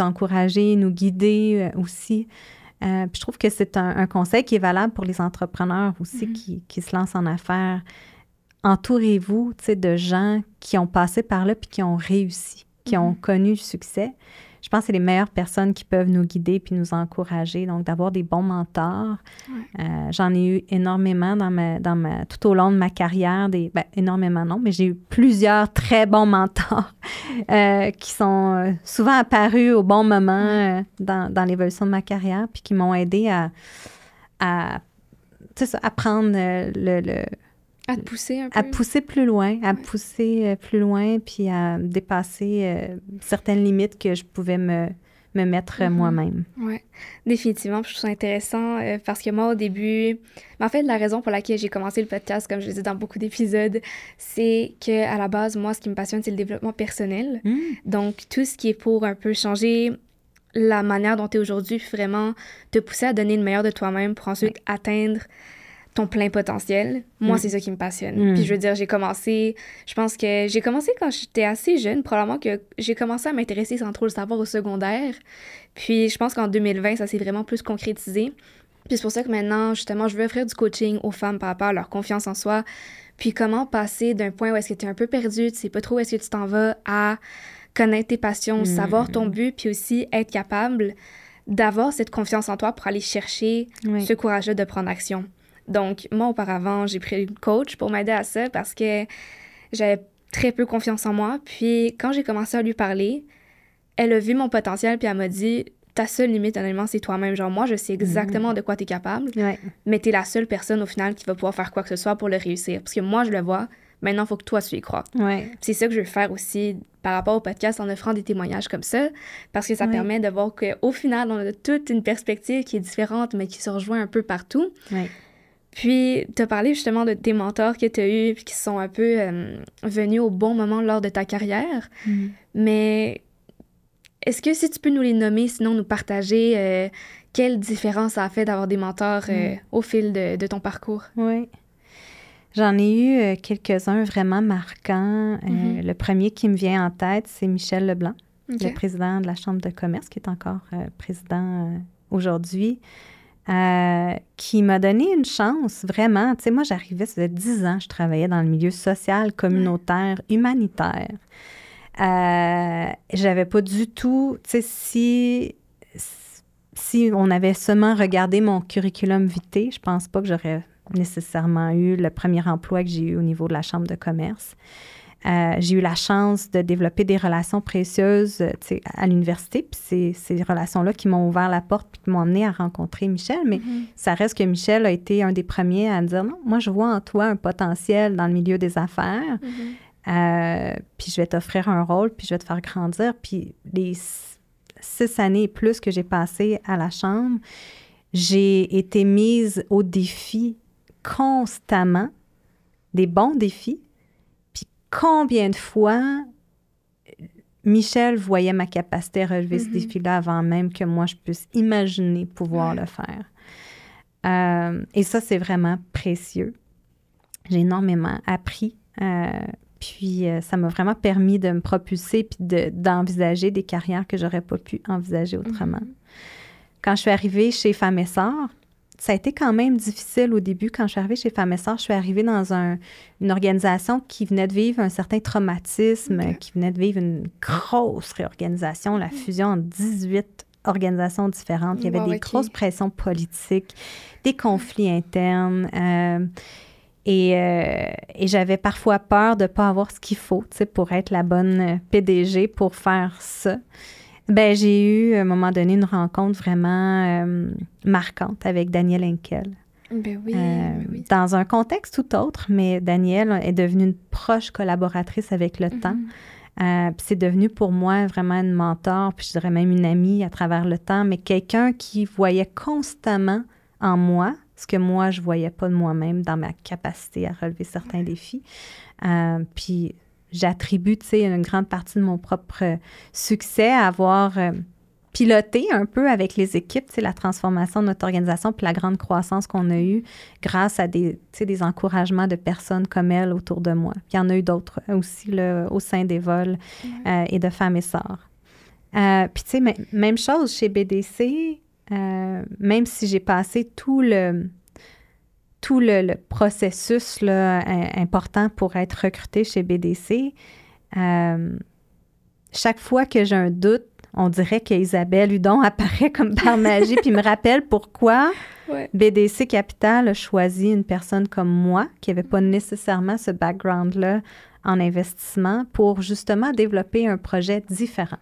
encourager, nous guider aussi. Puis je trouve que c'est un conseil qui est valable pour les entrepreneurs aussi qui se lancent en affaires. Entourez-vous, tu sais, de gens qui ont passé par là puis qui ont réussi, qui ont connu le succès. Je pense que c'est les meilleures personnes qui peuvent nous guider puis nous encourager. Donc, d'avoir des bons mentors. J'en ai eu énormément tout au long de ma carrière. Énormément, non, mais j'ai eu plusieurs très bons mentors qui sont souvent apparus au bon moment dans l'évolution de ma carrière puis qui m'ont aidé à prendre à te pousser un peu. À pousser plus loin, puis à dépasser certaines limites que je pouvais me mettre moi-même. Oui, définitivement. Je trouve ça intéressant parce que moi, au début... En fait, la raison pour laquelle j'ai commencé le podcast, comme je le dis dans beaucoup d'épisodes, c'est qu'à la base, moi, ce qui me passionne, c'est le développement personnel. Donc, tout ce qui est pour un peu changer la manière dont tu es aujourd'hui, vraiment te pousser à donner le meilleur de toi-même pour ensuite atteindre ton plein potentiel. Moi, c'est ça qui me passionne. Puis je veux dire, je pense que j'ai commencé quand j'étais assez jeune, probablement que j'ai commencé à m'intéresser sans trop le savoir au secondaire. Puis je pense qu'en 2020, ça s'est vraiment plus concrétisé. Puis c'est pour ça que maintenant, justement, je veux offrir du coaching aux femmes par rapport à leur confiance en soi. Puis comment passer d'un point où est-ce que tu es un peu perdu, tu sais pas trop où est-ce que tu t'en vas, à connaître tes passions, savoir ton but, puis aussi être capable d'avoir cette confiance en toi pour aller chercher ce courage-là de prendre action. Donc, moi, auparavant, j'ai pris une coach pour m'aider à ça parce que j'avais très peu confiance en moi. Puis, quand j'ai commencé à lui parler, elle a vu mon potentiel puis elle m'a dit « Ta seule limite, honnêtement, c'est toi-même. Genre, moi, je sais exactement de quoi tu es capable, mais tu es la seule personne, au final, qui va pouvoir faire quoi que ce soit pour le réussir. Parce que moi, je le vois. Maintenant, il faut que toi, tu y crois. » C'est ça que je veux faire aussi par rapport au podcast en offrant des témoignages comme ça, parce que ça permet de voir qu'au final, on a toute une perspective qui est différente, mais qui se rejoint un peu partout. Puis, tu as parlé justement de tes mentors que tu as eus, puis qui sont un peu venus au bon moment lors de ta carrière. Mais est-ce que si tu peux nous les nommer, sinon nous partager quelle différence ça a fait d'avoir des mentors au fil de ton parcours? Oui. J'en ai eu quelques-uns vraiment marquants. Le premier qui me vient en tête, c'est Michel Leblanc, le président de la Chambre de commerce, qui est encore président aujourd'hui. Qui m'a donné une chance, vraiment. Tu sais, moi, j'arrivais, ça faisait 10 ans, je travaillais dans le milieu social, communautaire, humanitaire. J'avais pas du tout, tu sais, si on avait seulement regardé mon curriculum vitae, je pense pas que j'aurais nécessairement eu le premier emploi que j'ai eu au niveau de la Chambre de commerce. J'ai eu la chance de développer des relations précieuses à l'université, puis c'est ces relations-là qui m'ont ouvert la porte puis qui m'ont amené à rencontrer Michel, mais ça reste que Michel a été un des premiers à me dire « Non, moi, je vois en toi un potentiel dans le milieu des affaires, puis je vais t'offrir un rôle, puis je vais te faire grandir. » Puis les 6 années et plus que j'ai passées à la Chambre, j'ai été mise au défi constamment, des bons défis. Combien de fois Michel voyait ma capacité à relever ce défi-là avant même que moi, je puisse imaginer pouvoir le faire. Et ça, c'est vraiment précieux. J'ai énormément appris. Puis, ça m'a vraiment permis de me propulser puis d'envisager des carrières que j'aurais pas pu envisager autrement. Quand je suis arrivée chez Femmes et Sœurs, ça a été quand même difficile au début. Quand je suis arrivée chez Femmes et Sœurs, je suis arrivée dans une organisation qui venait de vivre un certain traumatisme, qui venait de vivre une grosse réorganisation, la fusion entre 18 organisations différentes. Il y avait des grosses pressions politiques, des conflits internes. Et j'avais parfois peur de ne pas avoir ce qu'il faut, tu sais, pour être la bonne PDG pour faire ça. Ben, j'ai eu, à un moment donné, une rencontre vraiment marquante avec Danielle Henkel. Ben oui, ben oui. Dans un contexte tout autre, mais Danielle est devenue une proche collaboratrice avec le temps. Puis c'est devenu pour moi vraiment une mentor, puis je dirais même une amie à travers le temps, mais quelqu'un qui voyait constamment en moi ce que moi, je ne voyais pas de moi-même dans ma capacité à relever certains défis. Puis j'attribue, tu sais, une grande partie de mon propre succès à avoir piloté un peu avec les équipes, tu sais, la transformation de notre organisation puis la grande croissance qu'on a eue grâce à des encouragements de personnes comme elle autour de moi. Puis il y en a eu d'autres aussi là, au sein des vols et de Femmes et Sœurs. Puis tu sais, même chose chez BDC, même si j'ai passé tout le processus là, important pour être recrutée chez BDC, chaque fois que j'ai un doute, on dirait qu'Isabelle Hudon apparaît comme par magie puis me rappelle pourquoi BDC Capital a choisi une personne comme moi qui n'avait pas nécessairement ce background-là en investissement pour justement développer un projet différent.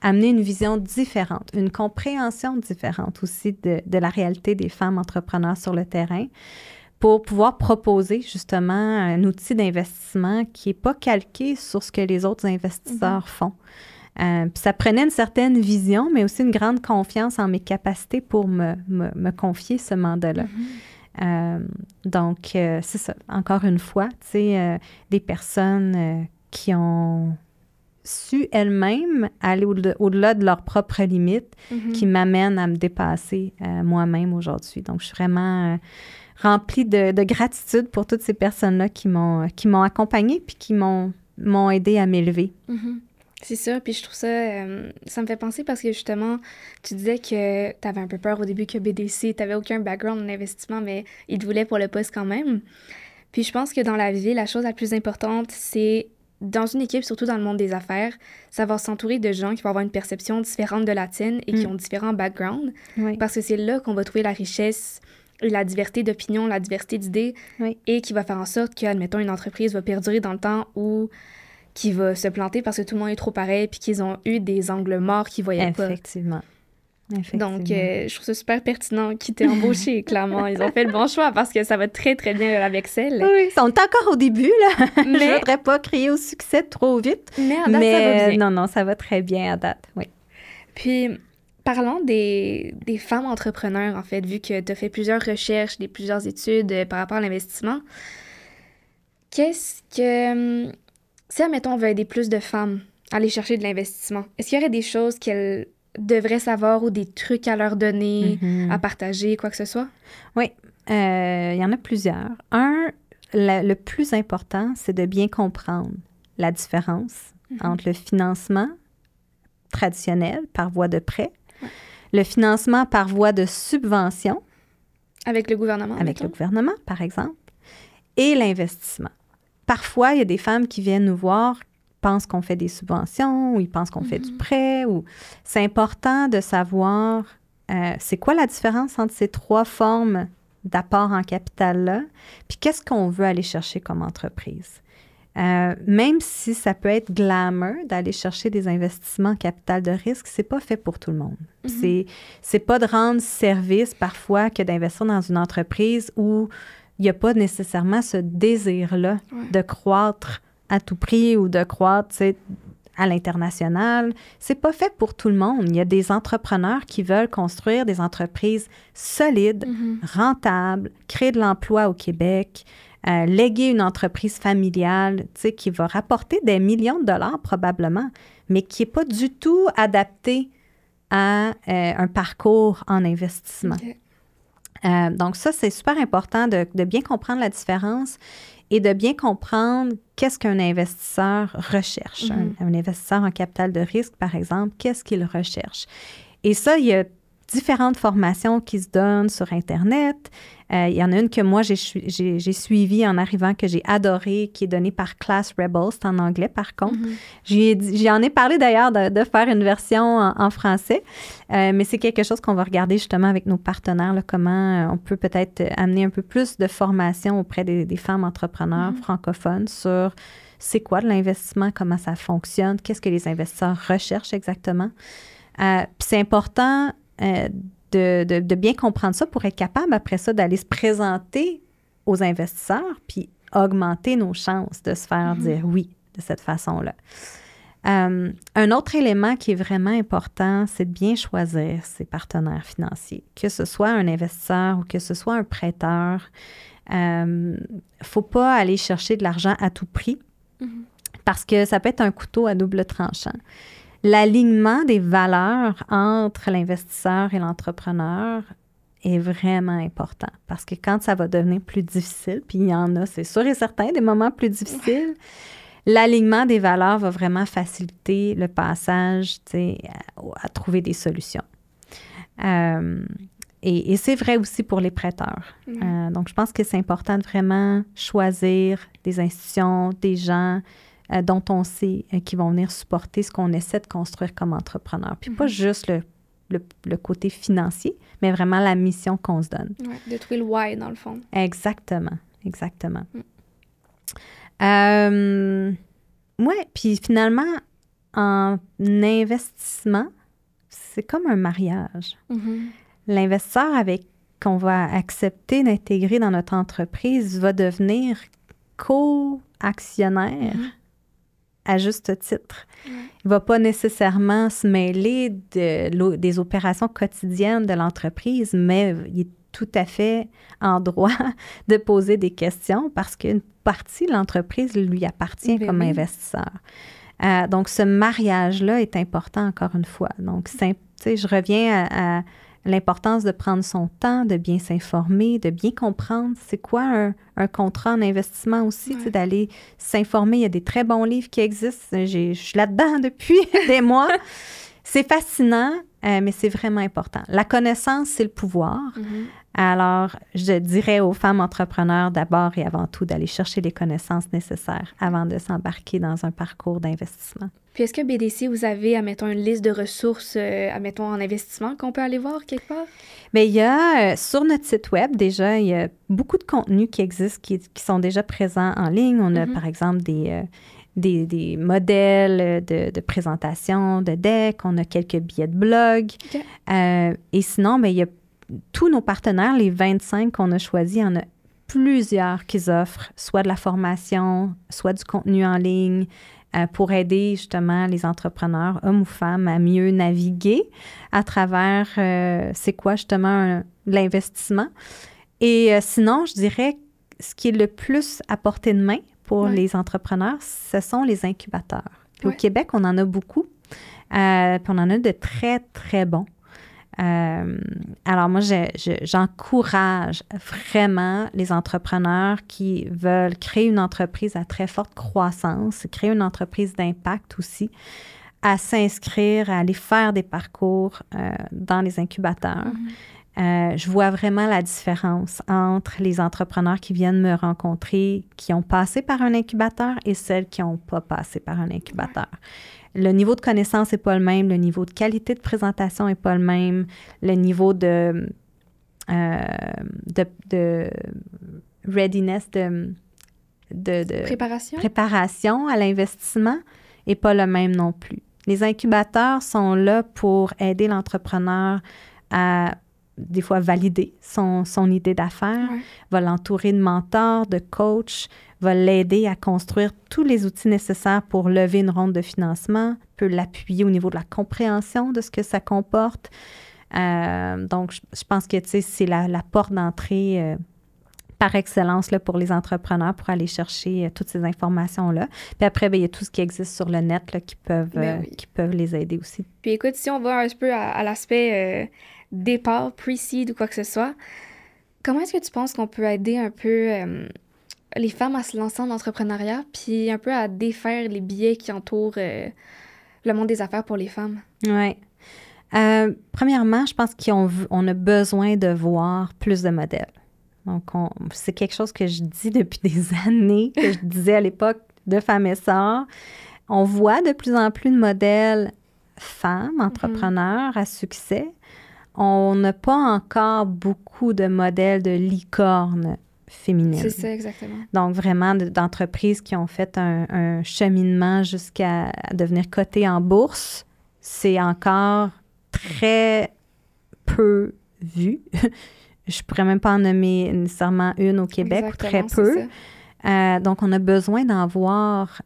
Amener une vision différente, une compréhension différente aussi de la réalité des femmes entrepreneurs sur le terrain pour pouvoir proposer justement un outil d'investissement qui n'est pas calqué sur ce que les autres investisseurs font. Puis ça prenait une certaine vision, mais aussi une grande confiance en mes capacités pour me confier ce mandat-là. Donc, c'est ça. Encore une fois, tu sais, des personnes qui ont su elles-mêmes aller au-delà de leurs propres limites qui m'amènent à me dépasser moi-même aujourd'hui. Donc, je suis vraiment remplie de gratitude pour toutes ces personnes-là qui m'ont accompagnée puis qui m'ont aidée à m'élever. C'est ça, puis je trouve ça, ça me fait penser parce que justement, tu disais que tu avais un peu peur au début que BDC, tu n'avais aucun background en investissement, mais ils te voulaient pour le poste quand même. Puis je pense que dans la vie, la chose la plus importante, c'est dans une équipe, surtout dans le monde des affaires, savoir s'entourer de gens qui vont avoir une perception différente de la tienne et qui ont différents backgrounds. Parce que c'est là qu'on va trouver la richesse, la diversité d'opinions, la diversité d'idées et qui va faire en sorte que, admettons, une entreprise va perdurer dans le temps ou qui va se planter parce que tout le monde est trop pareil puis qu'ils ont eu des angles morts qu'ils voyaient pas. Effectivement. Donc, je trouve ça super pertinent qu'ils t'aient embauché, clairement. Ils ont fait le bon choix parce que ça va très, très bien avec Excel. Oui, on est encore au début, là. Mais je voudrais pas crier au succès trop vite. Mais à date, ça va bien. Non, ça va très bien à date, oui. Puis, parlons des femmes entrepreneurs, en fait, vu que tu as fait plusieurs recherches, plusieurs études par rapport à l'investissement. Qu'est-ce que... Si, admettons, on veut aider plus de femmes à aller chercher de l'investissement, est-ce qu'il y aurait des choses qu'elles devraient savoir ou des trucs à leur donner, à partager, quoi que ce soit? Oui, il y en a plusieurs. Le plus important, c'est de bien comprendre la différence entre le financement traditionnel par voie de prêt, le financement par voie de subvention. Avec le gouvernement. Avec le gouvernement, par exemple, et l'investissement. Parfois, il y a des femmes qui viennent nous voir, pensent qu'on fait des subventions ou ils pensent qu'on fait du prêt. C'est important de savoir c'est quoi la différence entre ces trois formes d'apport en capital-là, puis qu'est-ce qu'on veut aller chercher comme entreprise. Même si ça peut être glamour d'aller chercher des investissements en capital de risque, c'est pas fait pour tout le monde. C'est pas de rendre service parfois que d'investir dans une entreprise où il n'y a pas nécessairement ce désir-là de croître à tout prix ou de croître, tu sais, à l'international. C'est pas fait pour tout le monde. Il y a des entrepreneurs qui veulent construire des entreprises solides, rentables, créer de l'emploi au Québec, léguer une entreprise familiale, tu sais, qui va rapporter des millions de dollars probablement, mais qui n'est pas du tout adaptée à un parcours en investissement. Donc ça, c'est super important de bien comprendre la différence et de bien comprendre qu'est-ce qu'un investisseur recherche. Un investisseur en capital de risque, par exemple, qu'est-ce qu'il recherche? Et ça, il y a différentes formations qui se donnent sur Internet. Il y en a une que moi, j'ai suivie en arrivant, que j'ai adorée, qui est donnée par Class Rebels. C'est en anglais, par contre. J'en ai parlé d'ailleurs de faire une version en français, mais c'est quelque chose qu'on va regarder justement avec nos partenaires, là, comment on peut peut-être amener un peu plus de formation auprès des femmes entrepreneurs francophones sur c'est quoi de l'investissement, comment ça fonctionne, qu'est-ce que les investisseurs recherchent exactement. Puis c'est important de bien comprendre ça pour être capable, après ça, d'aller se présenter aux investisseurs puis augmenter nos chances de se faire dire oui de cette façon-là. Un autre élément qui est vraiment important, c'est de bien choisir ses partenaires financiers, que ce soit un investisseur ou que ce soit un prêteur. Faut pas aller chercher de l'argent à tout prix parce que ça peut être un couteau à double tranchant. L'alignement des valeurs entre l'investisseur et l'entrepreneur est vraiment important parce que quand ça va devenir plus difficile, puis il y en a, c'est sûr et certain, des moments plus difficiles, l'alignement des valeurs va vraiment faciliter le passage à trouver des solutions. Et c'est vrai aussi pour les prêteurs. Donc, je pense que c'est important de vraiment choisir des institutions, des gens dont on sait qu'ils vont venir supporter ce qu'on essaie de construire comme entrepreneur. Puis pas juste le côté financier, mais vraiment la mission qu'on se donne. Ouais, de trouver le why, dans le fond. Exactement. Oui, puis finalement, en investissement, c'est comme un mariage. L'investisseur qu'on va accepter d'intégrer dans notre entreprise va devenir co-actionnaire à juste titre. Il ne va pas nécessairement se mêler des opérations quotidiennes de l'entreprise, mais il est tout à fait en droit de poser des questions parce qu'une partie de l'entreprise lui appartient comme investisseur. Donc, ce mariage-là est important, encore une fois. Donc, je reviens à l'importance de prendre son temps, de bien s'informer, de bien comprendre c'est quoi un contrat en investissement aussi, d'aller s'informer. Il y a des très bons livres qui existent. Je suis là-dedans depuis des mois. C'est fascinant, mais c'est vraiment important. La connaissance, c'est le pouvoir. Alors, je dirais aux femmes entrepreneurs d'abord et avant tout d'aller chercher les connaissances nécessaires avant de s'embarquer dans un parcours d'investissement. Puis est-ce que BDC, vous avez, admettons, une liste de ressources, admettons, en investissement qu'on peut aller voir quelque part? Bien, il y a, sur notre site web, déjà, il y a beaucoup de contenus qui existent, qui sont déjà présents en ligne. On a, par exemple, des modèles de présentation, de deck, on a quelques billets de blog. Et sinon, bien, il y a tous nos partenaires, les 25 qu'on a choisis, il y en a plusieurs qui offrent soit de la formation, soit du contenu en ligne pour aider justement les entrepreneurs, hommes ou femmes, à mieux naviguer à travers c'est quoi justement l'investissement. Et sinon, je dirais ce qui est le plus à portée de main pour les entrepreneurs, ce sont les incubateurs. Puis au Québec, on en a beaucoup. Puis on en a de très, très bons. Alors moi, j'encourage vraiment les entrepreneurs qui veulent créer une entreprise à très forte croissance, créer une entreprise d'impact aussi, à s'inscrire, à aller faire des parcours dans les incubateurs. Je vois vraiment la différence entre les entrepreneurs qui viennent me rencontrer, qui ont passé par un incubateur et celles qui n'ont pas passé par un incubateur. Le niveau de connaissance n'est pas le même, le niveau de qualité de présentation n'est pas le même, le niveau de readiness, de préparation à l'investissement n'est pas le même non plus. Les incubateurs sont là pour aider l'entrepreneur à des fois valider son idée d'affaires, va l'entourer de mentors, de coachs, va l'aider à construire tous les outils nécessaires pour lever une ronde de financement, peut l'appuyer au niveau de la compréhension de ce que ça comporte. Donc, je pense que c'est la porte d'entrée par excellence là, pour les entrepreneurs pour aller chercher toutes ces informations-là. Puis après, bien, il y a tout ce qui existe sur le net là, qui peuvent les aider aussi. Puis écoute, si on va un peu à l'aspect départ, pre-seed ou quoi que ce soit, comment est-ce que tu penses qu'on peut aider un peu les femmes à se lancer en entrepreneuriat puis un peu à défaire les biais qui entourent le monde des affaires pour les femmes? Oui. Premièrement, je pense qu'on a besoin de voir plus de modèles. Donc, c'est quelque chose que je dis depuis des années, que je disais à l'époque de Femmes et Sœurs. On voit de plus en plus de modèles femmes, entrepreneurs à succès. On n'a pas encore beaucoup de modèles de licornes féminines. C'est ça, exactement. Donc, vraiment, d'entreprises qui ont fait un cheminement jusqu'à devenir cotées en bourse, c'est encore très peu vues. Je pourrais même pas en nommer nécessairement une au Québec, Exactement, très peu. c'est ça. Donc, on a besoin d'en voir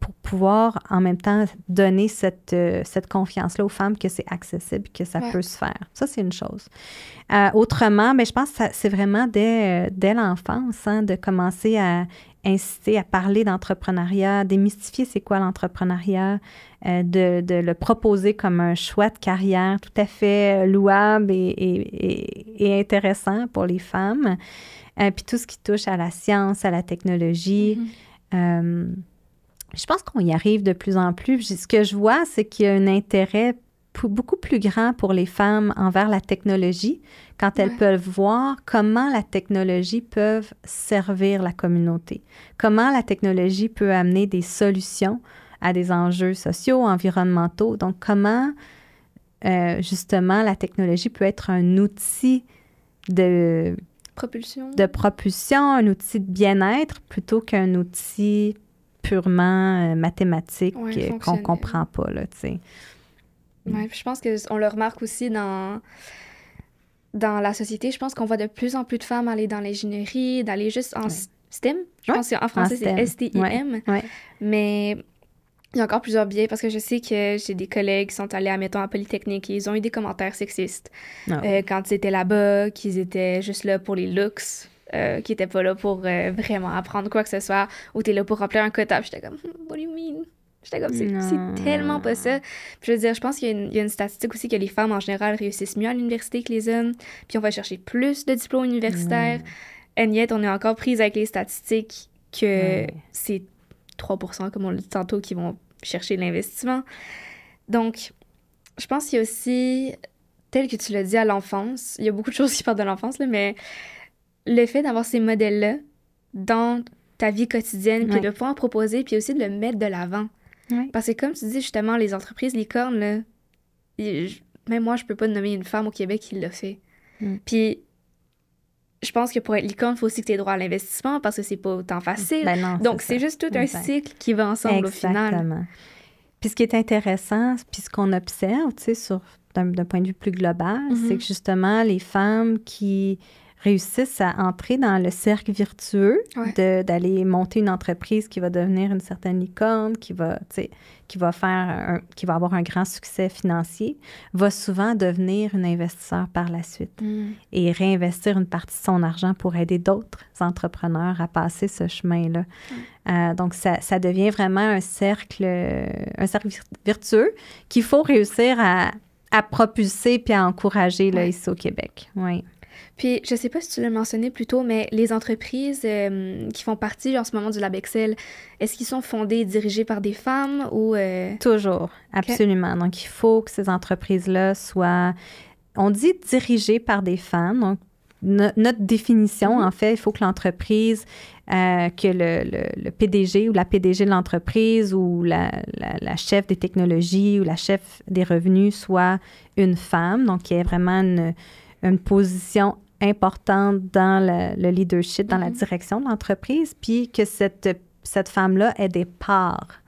pour pouvoir en même temps donner cette confiance-là aux femmes que c'est accessible, que ça peut se faire. Ça, c'est une chose. Autrement, mais je pense que c'est vraiment dès l'enfance, hein, de commencer à inciter à parler d'entrepreneuriat, démystifier c'est quoi l'entrepreneuriat, de le proposer comme un choix de carrière tout à fait louable et intéressant pour les femmes. Puis tout ce qui touche à la science, à la technologie. Je pense qu'on y arrive de plus en plus. Ce que je vois, c'est qu'il y a un intérêt beaucoup plus grand pour les femmes envers la technologie quand elles peuvent voir comment la technologie peut servir la communauté, comment la technologie peut amener des solutions à des enjeux sociaux, environnementaux. Donc, comment, justement, la technologie peut être un outil de propulsion, un outil de bien-être plutôt qu'un outil purement mathématique qu'on ne comprend pas, là, tu sais. Oui, je pense qu'on le remarque aussi dans la société. Je pense qu'on voit de plus en plus de femmes aller dans l'ingénierie, d'aller juste en STEM. Je pense qu'en français, c'est STIM. Mais il y a encore plusieurs biais parce que je sais que j'ai des collègues qui sont allés, admettons, à Polytechnique et ils ont eu des commentaires sexistes quand ils étaient là-bas, qu'ils étaient juste là pour les looks, qu'ils n'étaient pas là pour vraiment apprendre quoi que ce soit, ou t'es là pour remplir un quota. Puis j'étais comme, what do you mean? J'étais comme, c'est tellement pas ça. Puis je veux dire, je pense qu'il y a une statistique aussi que les femmes, en général, réussissent mieux à l'université que les hommes, puis on va chercher plus de diplômes universitaires. And yet, on est encore prise avec les statistiques que c'est 3%, comme on l'a dit tantôt, qui vont chercher l'investissement. Donc, je pense qu'il y a aussi, tel que tu l'as dit, à l'enfance, il y a beaucoup de choses qui partent de l'enfance, là, mais le fait d'avoir ces modèles-là dans ta vie quotidienne, puis de pouvoir en proposer, puis aussi de le mettre de l'avant. Parce que comme tu dis, justement, les entreprises licornes, là, même moi, je peux pas nommer une femme au Québec qui l'a fait. Puis, je pense que pour être licorne, il faut aussi que tu aies droit à l'investissement parce que c'est pas autant facile. Ben non, donc, c'est juste tout un cycle qui va ensemble au final. Exactement. Puis ce qui est intéressant, puis ce qu'on observe, tu sais, d'un point de vue plus global, c'est que justement, les femmes qui réussissent à entrer dans le cercle vertueux d'aller monter une entreprise qui va devenir une certaine licorne, qui va avoir un grand succès financier, va souvent devenir une investisseur par la suite et réinvestir une partie de son argent pour aider d'autres entrepreneurs à passer ce chemin-là. Donc, ça devient vraiment un cercle vertueux qu'il faut réussir à propulser puis à encourager là, ici au Québec. Oui. Puis, je sais pas si tu l'as mentionné plus tôt, mais les entreprises qui font partie en ce moment du Lab Excel, est-ce qu'ils sont fondés et dirigés par des femmes ou... Toujours, absolument. Donc, il faut que ces entreprises-là soient, on dit dirigées par des femmes. Donc, notre définition, en fait, il faut que l'entreprise, que le PDG ou la PDG de l'entreprise ou la chef des technologies ou la chef des revenus soit une femme. Donc, il y ait vraiment une position importante dans le leadership, dans la direction de l'entreprise, puis que cette femme-là ait des parts,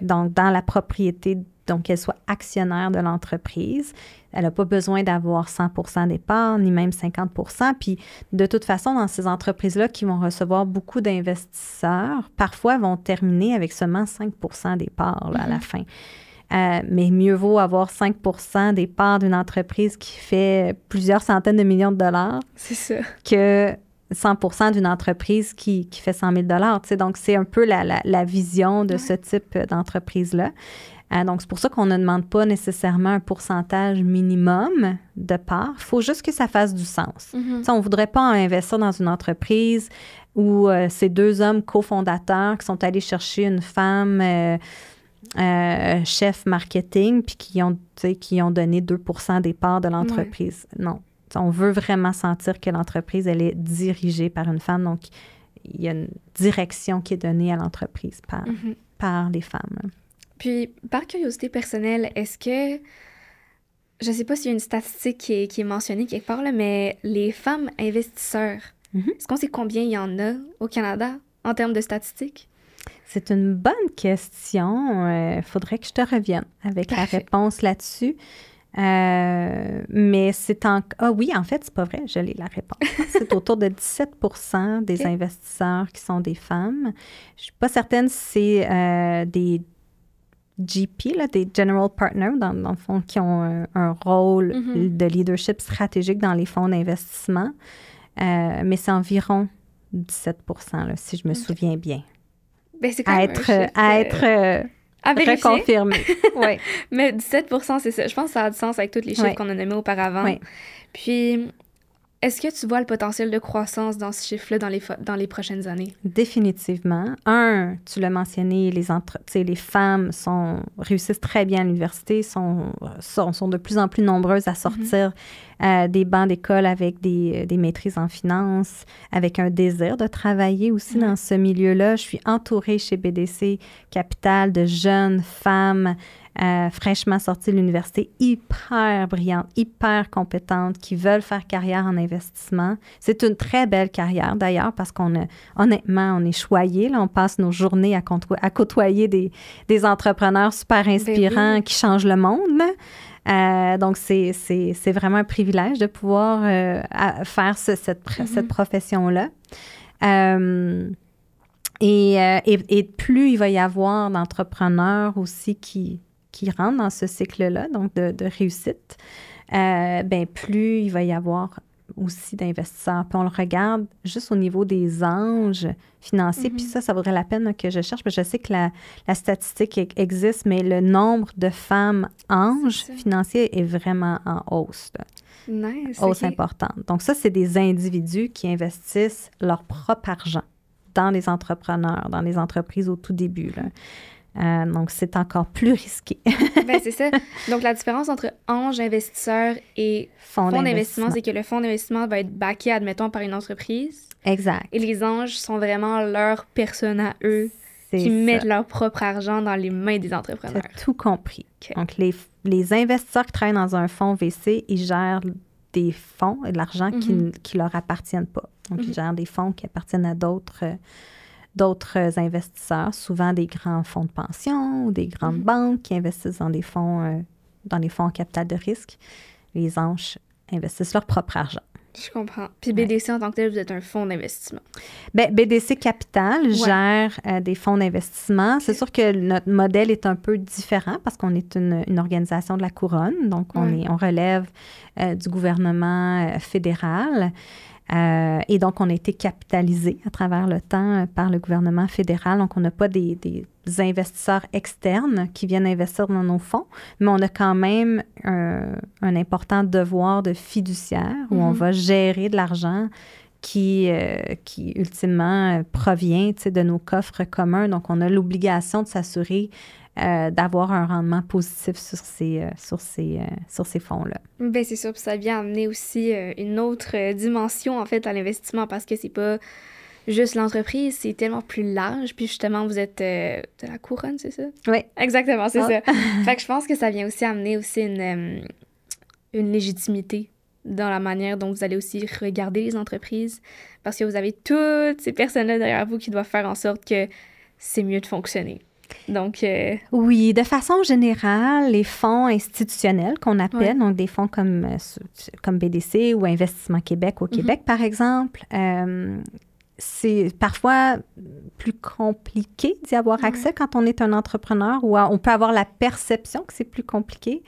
donc dans la propriété, donc qu'elle soit actionnaire de l'entreprise. Elle n'a pas besoin d'avoir 100% des parts, ni même 50%. Puis de toute façon, dans ces entreprises-là qui vont recevoir beaucoup d'investisseurs, parfois vont terminer avec seulement 5% des parts là, à la fin. Mais mieux vaut avoir 5% des parts d'une entreprise qui fait plusieurs centaines de millions de dollars que 100% d'une entreprise qui fait 100 000 $. Tu sais, donc, c'est un peu la vision de ce type d'entreprise-là. Donc, c'est pour ça qu'on ne demande pas nécessairement un pourcentage minimum de parts. Il faut juste que ça fasse du sens. Tu sais, on ne voudrait pas investir dans une entreprise où c'est deux hommes cofondateurs qui sont allés chercher une femme... chef marketing, puis qui ont donné 2% des parts de l'entreprise. Non. On veut vraiment sentir que l'entreprise, elle est dirigée par une femme. Donc, il y a une direction qui est donnée à l'entreprise par les femmes. Là. Puis, par curiosité personnelle, est-ce que... Je ne sais pas s'il y a une statistique qui est mentionnée quelque part, là, mais les femmes investisseurs, est-ce qu'on sait combien il y en a au Canada en termes de statistiques? C'est une bonne question. Faudrait que je te revienne avec la réponse là-dessus. Mais c'est Ah oui, en fait, c'est pas vrai, je l'ai la réponse. C'est autour de 17% des investisseurs qui sont des femmes. Je suis pas certaine si c'est des GP, là, des General Partners, dans le fond, qui ont un rôle de leadership stratégique dans les fonds d'investissement. Mais c'est environ 17%, là, si je me souviens bien. Ben, c'est quand même à être reconfirmé. Oui. Mais 17%, c'est ça. Je pense que ça a du sens avec tous les chiffres qu'on a nommés auparavant. Oui. Puis, est-ce que tu vois le potentiel de croissance dans ce chiffre-là dans les prochaines années? Définitivement. Tu l'as mentionné, les femmes réussissent très bien à l'université, sont de plus en plus nombreuses à sortir des bancs d'école avec des maîtrises en finance, avec un désir de travailler aussi dans ce milieu-là. Je suis entourée chez BDC Capital de jeunes femmes fraîchement sorties de l'université, hyper brillantes, hyper compétentes, qui veulent faire carrière en investissement. C'est une très belle carrière, d'ailleurs, parce honnêtement, on est choyés. Là, on passe nos journées à côtoyer des entrepreneurs super inspirants qui changent le monde. Donc, c'est vraiment un privilège de pouvoir faire cette profession-là. Et plus il va y avoir d'entrepreneurs aussi qui rentrent dans ce cycle-là, donc de réussite, plus il va y avoir aussi d'investisseurs. Puis on le regarde juste au niveau des anges financiers, puis ça vaudrait la peine que je cherche, parce que je sais que la statistique existe, mais le nombre de femmes anges financiers est vraiment en hausse. Nice. Hausse importante. Donc ça, c'est des individus qui investissent leur propre argent dans les entrepreneurs, dans les entreprises au tout début, là. Donc, c'est encore plus risqué. C'est ça. Donc, la différence entre ange investisseur et fonds d'investissement, c'est que le fonds d'investissement va être backé, admettons, par une entreprise. Exact. Et les anges sont vraiment leur personne à eux qui mettent leur propre argent dans les mains des entrepreneurs. Tu as tout compris. Okay. Donc, les investisseurs qui travaillent dans un fonds VC, ils gèrent des fonds et de l'argent qui leur appartiennent pas. Donc, ils gèrent des fonds qui appartiennent à d'autres investisseurs, souvent des grands fonds de pension ou des grandes banques qui investissent dans des fonds en capital de risque. Les anges investissent leur propre argent. Je comprends. Puis BDC en tant que tel, vous êtes un fonds d'investissement. BDC Capital gère des fonds d'investissement. C'est sûr que notre modèle est un peu différent parce qu'on est une organisation de la couronne. Donc, on relève du gouvernement fédéral. Et donc, on a été capitalisé à travers le temps par le gouvernement fédéral. Donc, on n'a pas des investisseurs externes qui viennent investir dans nos fonds, mais on a quand même un important devoir de fiduciaire où on va gérer de l'argent qui ultimement provient de nos coffres communs. Donc, on a l'obligation de s'assurer d'avoir un rendement positif sur ces fonds-là. Bien, c'est sûr. Puis ça vient amener aussi une autre dimension, en fait, à l'investissement parce que c'est pas juste l'entreprise, c'est tellement plus large. Puis justement, vous êtes de la couronne, c'est ça? Oui. Exactement, c'est ça. Fait que je pense que ça vient aussi amener aussi une légitimité dans la manière dont vous allez aussi regarder les entreprises parce que vous avez toutes ces personnes-là derrière vous qui doivent faire en sorte que c'est mieux de fonctionner. Donc, oui, de façon générale, les fonds institutionnels qu'on appelle, donc des fonds comme BDC ou Investissement Québec au Québec, par exemple, c'est parfois plus compliqué d'y avoir accès quand on est un entrepreneur ou on peut avoir la perception que c'est plus compliqué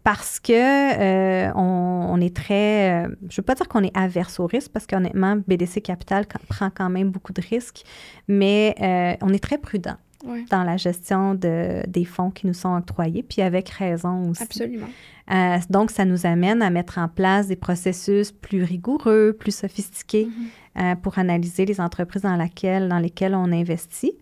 parce que on est très... je ne veux pas dire qu'on est averse au risque parce qu'honnêtement, BDC Capital prend quand même beaucoup de risques, mais on est très prudent. Dans la gestion des fonds qui nous sont octroyés, puis avec raison aussi. Absolument. Donc, ça nous amène à mettre en place des processus plus rigoureux, plus sophistiqués pour analyser les entreprises dans lesquelles on investit.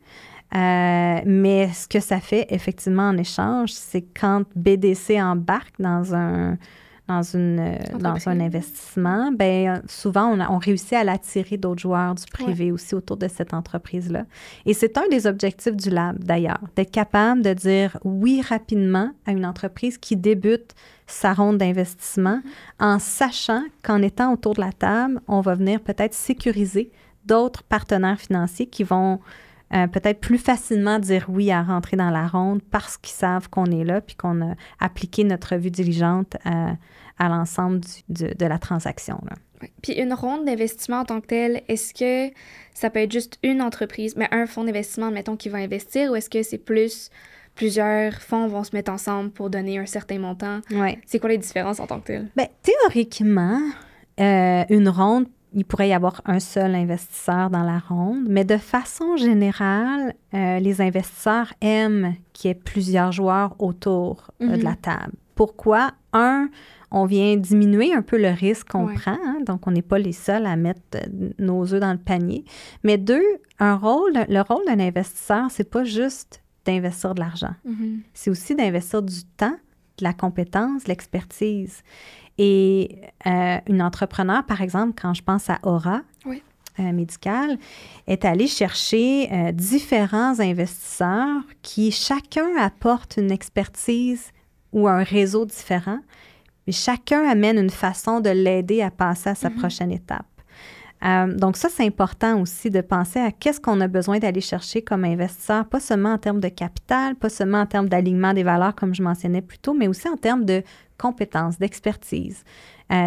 Mais ce que ça fait effectivement en échange, c'est quand BDC embarque dans un investissement, bien, souvent, on réussit à l'attirer d'autres joueurs du privé aussi autour de cette entreprise-là. Et c'est un des objectifs du lab, d'ailleurs, d'être capable de dire oui rapidement à une entreprise qui débute sa ronde d'investissement en sachant qu'en étant autour de la table, on va venir peut-être sécuriser d'autres partenaires financiers qui vont peut-être plus facilement dire oui à rentrer dans la ronde parce qu'ils savent qu'on est là puis qu'on a appliqué notre revue diligente à l'ensemble de la transaction, là. Ouais. Puis une ronde d'investissement en tant que telle, est-ce que ça peut être juste une entreprise, mais un fonds d'investissement, mettons, qui va investir, ou est-ce que c'est plus plusieurs fonds vont se mettre ensemble pour donner un certain montant? Ouais. C'est quoi les différences en tant que telle? Bien, théoriquement, une ronde, il pourrait y avoir un seul investisseur dans la ronde, mais de façon générale, les investisseurs aiment qu'il y ait plusieurs joueurs autour de la table. Pourquoi? On vient diminuer un peu le risque qu'on prend, hein? Donc on n'est pas les seuls à mettre nos œufs dans le panier. Mais deux, le rôle d'un investisseur, c'est pas juste d'investir de l'argent. C'est aussi d'investir du temps, de la compétence, de l'expertise. Et une entrepreneur, par exemple, quand je pense à Aura Médical, est allée chercher différents investisseurs qui chacun apporte une expertise ou un réseau différent. Mais chacun amène une façon de l'aider à passer à sa prochaine étape. Donc ça, c'est important aussi de penser à qu'est-ce qu'on a besoin d'aller chercher comme investisseur, pas seulement en termes de capital, pas seulement en termes d'alignement des valeurs, comme je mentionnais plus tôt, mais aussi en termes de compétences, d'expertise.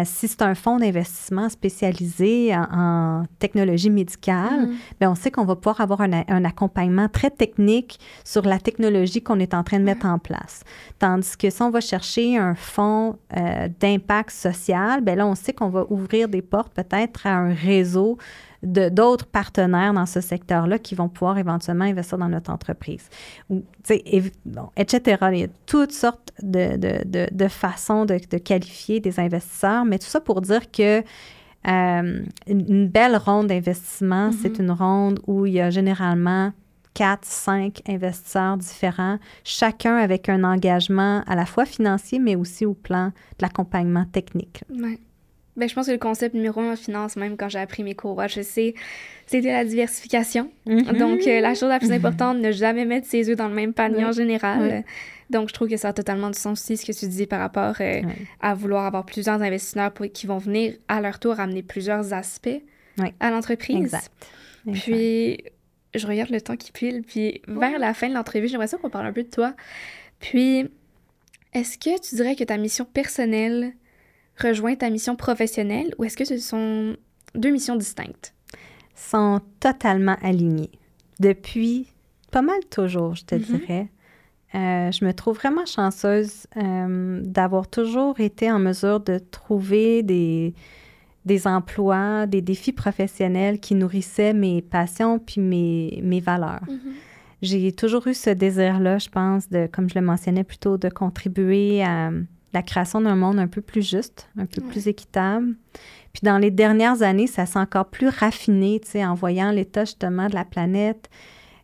Si c'est un fonds d'investissement spécialisé en technologie médicale, bien, on sait qu'on va pouvoir avoir un accompagnement très technique sur la technologie qu'on est en train de mettre en place. Tandis que si on va chercher un fonds d'impact social, bien là, on sait qu'on va ouvrir des portes peut-être à un réseau d'autres partenaires dans ce secteur-là qui vont pouvoir éventuellement investir dans notre entreprise. Ou, etc. Il y a toutes sortes de façons de qualifier des investisseurs, mais tout ça pour dire que une belle ronde d'investissement, c'est une ronde où il y a généralement 4, 5 investisseurs différents, chacun avec un engagement à la fois financier, mais aussi au plan de l'accompagnement technique. Ouais. Ben, je pense que le concept numéro 1 en finance, même quand j'ai appris mes cours, je sais, c'était la diversification. Donc, la chose la plus importante, ne jamais mettre ses œufs dans le même panier en général. Donc, je trouve que ça a totalement du sens aussi, ce que tu dis par rapport à vouloir avoir plusieurs investisseurs qui vont venir à leur tour amener plusieurs aspects à l'entreprise. Exact. Puis, je regarde le temps qui pile, puis vers la fin de l'entrevue, j'aimerais ça qu'on parle un peu de toi. Puis, est-ce que tu dirais que ta mission personnelle rejoint ta mission professionnelle, ou est-ce que ce sont deux missions distinctes? Sont totalement alignées. Depuis pas mal toujours, je te dirais. Je me trouve vraiment chanceuse d'avoir toujours été en mesure de trouver des emplois, des défis professionnels qui nourrissaient mes passions puis mes valeurs. J'ai toujours eu ce désir-là, je pense, comme je le mentionnais plus tôt, de contribuer à la création d'un monde un peu plus juste, un peu plus équitable. Puis dans les dernières années, ça s'est encore plus raffiné, tu sais, en voyant l'état justement de la planète.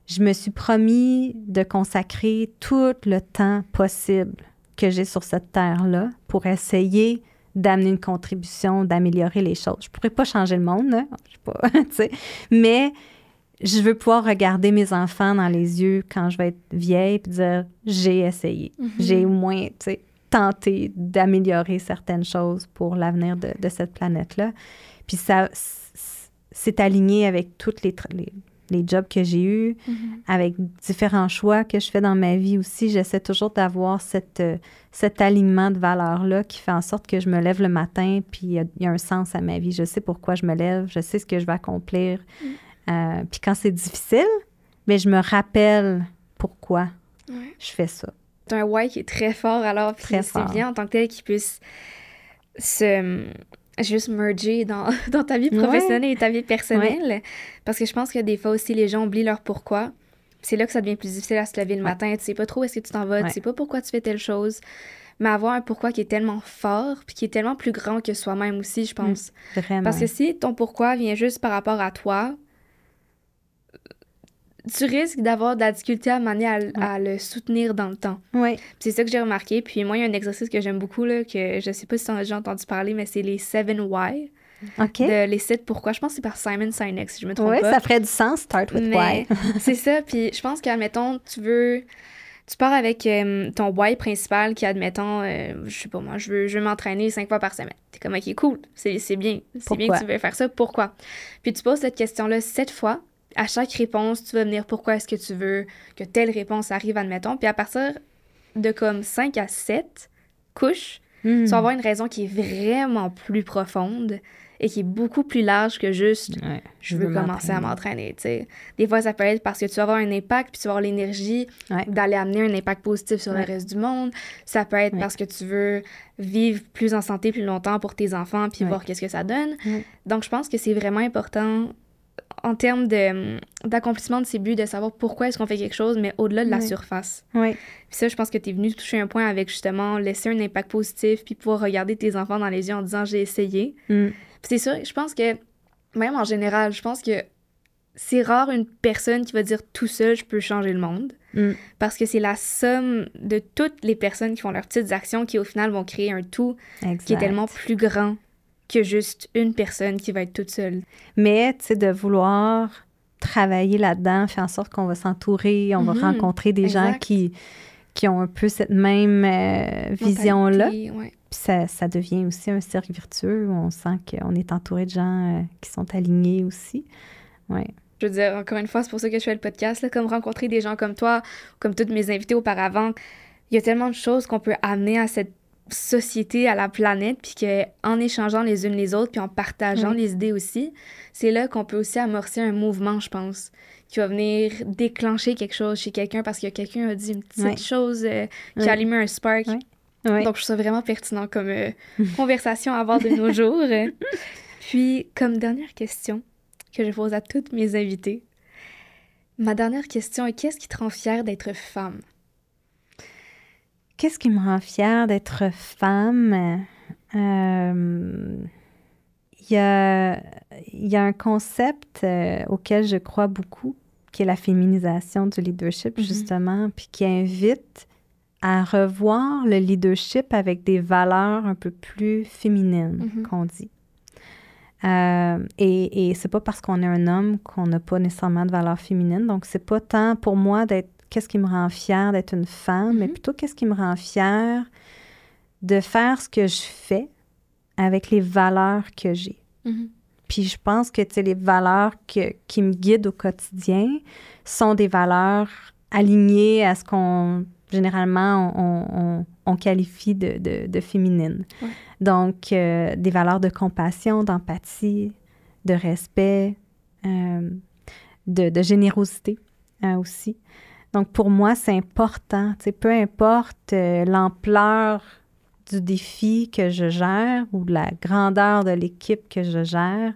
Je me suis promis de consacrer tout le temps possible que j'ai sur cette terre-là pour essayer d'amener une contribution, d'améliorer les choses. Je pourrais pas changer le monde, hein? Je sais pas, tu sais, mais je veux pouvoir regarder mes enfants dans les yeux quand je vais être vieille et dire « j'ai essayé, j'ai au moins, tu sais, tenter d'améliorer certaines choses pour l'avenir de cette planète-là. » Puis ça, c'est aligné avec tous les jobs que j'ai eus, avec différents choix que je fais dans ma vie aussi. J'essaie toujours d'avoir cet alignement de valeurs-là qui fait en sorte que je me lève le matin, puis il y a un sens à ma vie. Je sais pourquoi je me lève, je sais ce que je vais accomplir. Puis quand c'est difficile, mais je me rappelle pourquoi je fais ça. C'est un why qui est très fort, alors, puis c'est bien en tant que tel qu'il puisse juste merger dans ta vie professionnelle et ta vie personnelle. Parce que je pense que des fois aussi, les gens oublient leur pourquoi. C'est là que ça devient plus difficile à se lever le matin. Tu sais pas trop où est-ce que tu t'en vas, tu sais pas pourquoi tu fais telle chose. Mais avoir un pourquoi qui est tellement fort, puis qui est tellement plus grand que soi-même aussi, je pense. Vraiment. Parce que si ton pourquoi vient juste par rapport à toi, tu risques d'avoir de la difficulté à à le soutenir dans le temps. C'est ça que j'ai remarqué. Puis moi, il y a un exercice que j'aime beaucoup, là, que je sais pas si tu en as déjà entendu parler, mais c'est les 7 why. Les 7 pourquoi. Je pense que c'est par Simon Sinek, si je me trompe pas. Oui, ça ferait du sens, start with why. C'est ça. Puis je pense qu'admettons, tu pars avec ton why principal qui, admettons, je sais pas moi, je veux m'entraîner 5 fois par semaine. T'es comme, OK, cool, c'est bien. C'est bien que tu veux faire ça. Pourquoi? Puis tu poses cette question-là 7 fois. à chaque réponse, tu vas venir pourquoi est-ce que tu veux que telle réponse arrive, admettons. Puis à partir de comme 5 à 7 couches, tu vas avoir une raison qui est vraiment plus profonde et qui est beaucoup plus large que juste je veux commencer à m'entraîner, tu sais. Des fois, ça peut être parce que tu vas avoir un impact puis tu vas avoir l'énergie d'aller amener un impact positif sur le reste du monde. Ça peut être parce que tu veux vivre plus en santé plus longtemps pour tes enfants puis voir qu'est-ce que ça donne. Donc, je pense que c'est vraiment important en termes d'accomplissement de ses buts, de savoir pourquoi est-ce qu'on fait quelque chose, mais au-delà de la surface. Puis ça, je pense que tu es venu toucher un point avec, justement, laisser un impact positif puis pouvoir regarder tes enfants dans les yeux en disant « j'ai essayé ». C'est sûr, je pense que, même en général, je pense que c'est rare une personne qui va dire tout seul « je peux changer le monde ». Parce que c'est la somme de toutes les personnes qui font leurs petites actions qui, au final, vont créer un tout qui est tellement plus grand que juste une personne qui va être toute seule. Mais, tu sais, de vouloir travailler là-dedans, faire en sorte qu'on va s'entourer, on va rencontrer des gens qui ont un peu cette même vision-là. Puis ça devient aussi un cercle vertueux où on sent qu'on est entouré de gens qui sont alignés aussi. Je veux dire, encore une fois, c'est pour ça que je fais le podcast, là, comme rencontrer des gens comme toi, comme toutes mes invités auparavant. Il y a tellement de choses qu'on peut amener à cette société, à la planète, puis qu'en échangeant les unes les autres, puis en partageant les idées aussi, c'est là qu'on peut aussi amorcer un mouvement, je pense, qui va venir déclencher quelque chose chez quelqu'un parce que quelqu'un a dit une petite chose qui a allumé un spark. Donc, je trouve ça vraiment pertinent comme conversation à avoir de nos jours. Puis, comme dernière question que je pose à toutes mes invités, ma dernière question est: qu'est-ce qui te rend fière d'être femme? Qu'est-ce qui me rend fière d'être femme? Il y a un concept auquel je crois beaucoup, qui est la féminisation du leadership, justement, puis qui invite à revoir le leadership avec des valeurs un peu plus féminines, qu'on dit. Et c'est pas parce qu'on est un homme qu'on n'a pas nécessairement de valeurs féminines. Donc, c'est pas tant pour moi d'être qu'est-ce qui me rend fière d'être une femme, mais plutôt qu'est-ce qui me rend fière de faire ce que je fais avec les valeurs que j'ai. Puis je pense que, tu sais, les valeurs qui me guident au quotidien sont des valeurs alignées à ce qu'on, généralement, on qualifie de féminines. Donc, des valeurs de compassion, d'empathie, de respect, de générosité aussi. Donc, pour moi, c'est important, tu sais, peu importe l'ampleur du défi que je gère ou de la grandeur de l'équipe que je gère,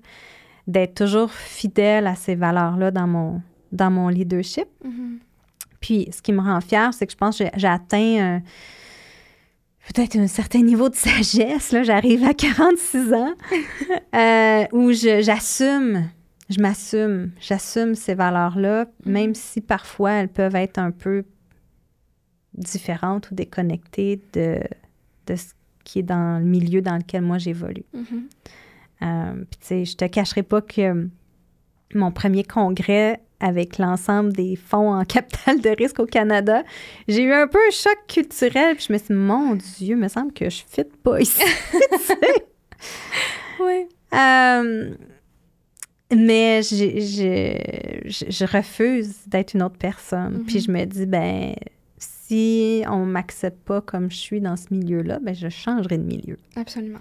d'être toujours fidèle à ces valeurs-là dans mon leadership. Puis, ce qui me rend fière, c'est que je pense que j'ai atteint peut-être un certain niveau de sagesse. Là, j'arrive à 46 ans où j'assume ces valeurs-là, même si parfois elles peuvent être un peu différentes ou déconnectées de ce qui est dans le milieu dans lequel moi j'évolue. Puis tu sais, je te cacherai pas que mon premier congrès avec l'ensemble des fonds en capital de risque au Canada, j'ai eu un peu un choc culturel, puis je me suis dit, mon Dieu, il me semble que je ne fit pas ici. Mais je refuse d'être une autre personne. Puis je me dis, ben si on ne m'accepte pas comme je suis dans ce milieu-là, ben je changerai de milieu. Absolument.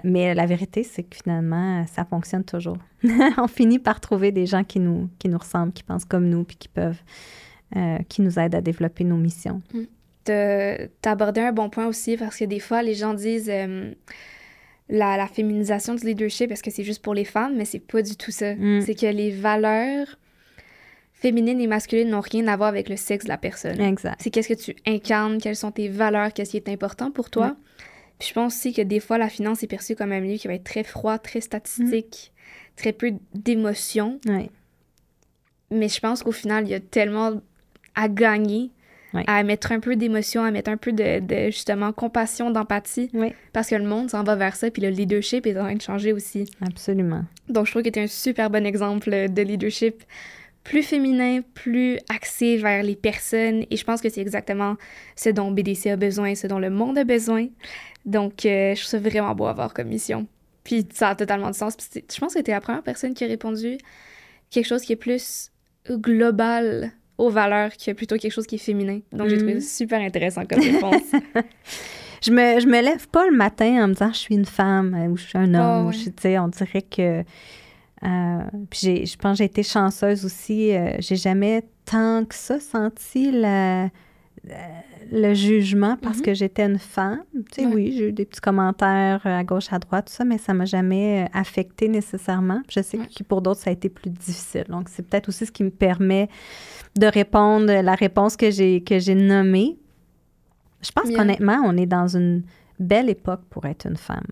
Mais la vérité, c'est que finalement, ça fonctionne toujours. On finit par trouver des gens qui nous ressemblent, qui pensent comme nous, puis qui nous aident à développer nos missions. T'as abordé un bon point aussi, parce que des fois, les gens disent la féminisation du leadership, est-ce que c'est juste pour les femmes? Mais c'est pas du tout ça. C'est que les valeurs féminines et masculines n'ont rien à voir avec le sexe de la personne. Exact. C'est qu'est-ce que tu incarnes, quelles sont tes valeurs, qu'est-ce qui est important pour toi. Puis je pense aussi que des fois, la finance est perçue comme un milieu qui va être très froid, très statistique, très peu d'émotions. Mais je pense qu'au final, il y a tellement à gagner, à mettre un peu d'émotion, à mettre un peu de justement, compassion, d'empathie. Parce que le monde s'en va vers ça, puis le leadership est en train de changer aussi. Absolument. Donc, je trouve que tu es un super bon exemple de leadership plus féminin, plus axé vers les personnes. Et je pense que c'est exactement ce dont BDC a besoin, ce dont le monde a besoin. Donc, je trouve ça vraiment beau à voir comme mission. Puis, ça a totalement de sens. Puis je pense que tu es la première personne qui a répondu quelque chose qui est plus global aux valeurs que plutôt quelque chose qui est féminin. Donc, j'ai trouvé ça super intéressant comme réponse. Je me lève pas le matin en me disant « je suis une femme » ou « je suis un homme ». Ouais. Tu sais, on dirait que... puis je pense que j'ai été chanceuse aussi. J'ai jamais tant que ça senti le jugement parce que j'étais une femme. Tu sais, oui, j'ai eu des petits commentaires à gauche, à droite, tout ça, mais ça m'a jamais affectée nécessairement. Je sais que pour d'autres, ça a été plus difficile. Donc, c'est peut-être aussi ce qui me permet de répondre la réponse que j'ai nommée. Je pense qu'honnêtement, on est dans une belle époque pour être une femme.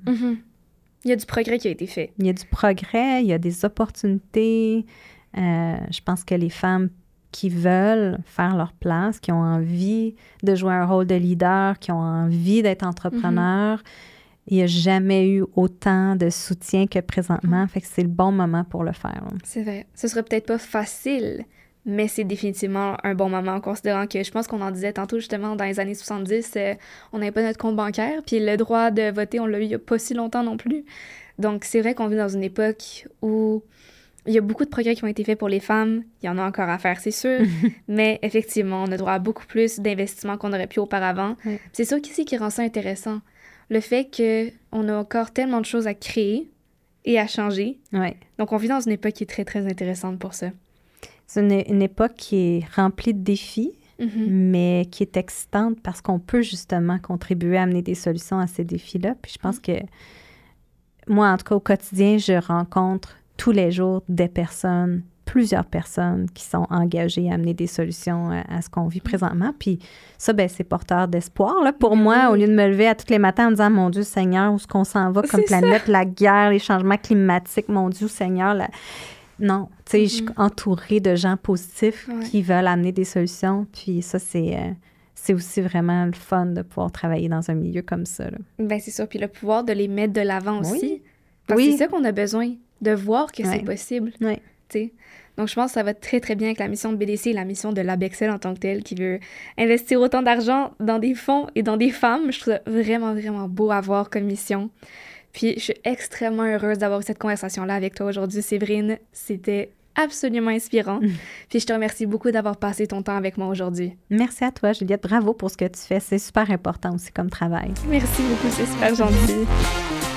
Il y a du progrès qui a été fait. Il y a du progrès, il y a des opportunités. Je pense que les femmes qui veulent faire leur place, qui ont envie de jouer un rôle de leader, qui ont envie d'être entrepreneurs, il n'y a jamais eu autant de soutien que présentement. Fait que c'est le bon moment pour le faire. C'est vrai. Ce sera peut-être pas facile, mais c'est définitivement un bon moment, considérant que je pense qu'on en disait tantôt, justement, dans les années 70, on n'avait pas notre compte bancaire, puis le droit de voter, on l'a eu il n'y a pas si longtemps non plus. Donc, c'est vrai qu'on vit dans une époque où il y a beaucoup de progrès qui ont été faits pour les femmes. Il y en a encore à faire, c'est sûr, mais effectivement, on a droit à beaucoup plus d'investissements qu'on aurait pu auparavant. C'est ça aussi qui rend ça intéressant. Le fait qu'on a encore tellement de choses à créer et à changer. Donc, on vit dans une époque qui est très, très intéressante pour ça. C'est une époque qui est remplie de défis, mais qui est excitante parce qu'on peut justement contribuer à amener des solutions à ces défis-là. Puis je pense que moi, en tout cas, au quotidien, je rencontre tous les jours plusieurs personnes qui sont engagées à amener des solutions à ce qu'on vit présentement. Puis ça, ben c'est porteur d'espoir. Là, pour moi, au lieu de me lever à tous les matins en me disant « Mon Dieu Seigneur, où est-ce qu'on s'en va comme planète, la guerre, les changements climatiques, mon Dieu Seigneur, non, tu sais, je suis entourée de gens positifs qui veulent amener des solutions. Puis ça, c'est aussi vraiment le fun de pouvoir travailler dans un milieu comme ça. Là. Ben c'est ça. Puis le pouvoir de les mettre de l'avant aussi. Parce que c'est ça qu'on a besoin, de voir que c'est possible. T'sais. Donc, je pense que ça va très, très bien avec la mission de BDC et la mission de l'Abexel en tant que telle, qui veut investir autant d'argent dans des fonds et dans des femmes. Je trouve ça vraiment, vraiment beau à voir comme mission. Puis, je suis extrêmement heureuse d'avoir eu cette conversation-là avec toi aujourd'hui, Séverine. C'était absolument inspirant. Puis, je te remercie beaucoup d'avoir passé ton temps avec moi aujourd'hui. Merci à toi, Juliette. Bravo pour ce que tu fais. C'est super important aussi comme travail. Merci beaucoup, c'est super gentil.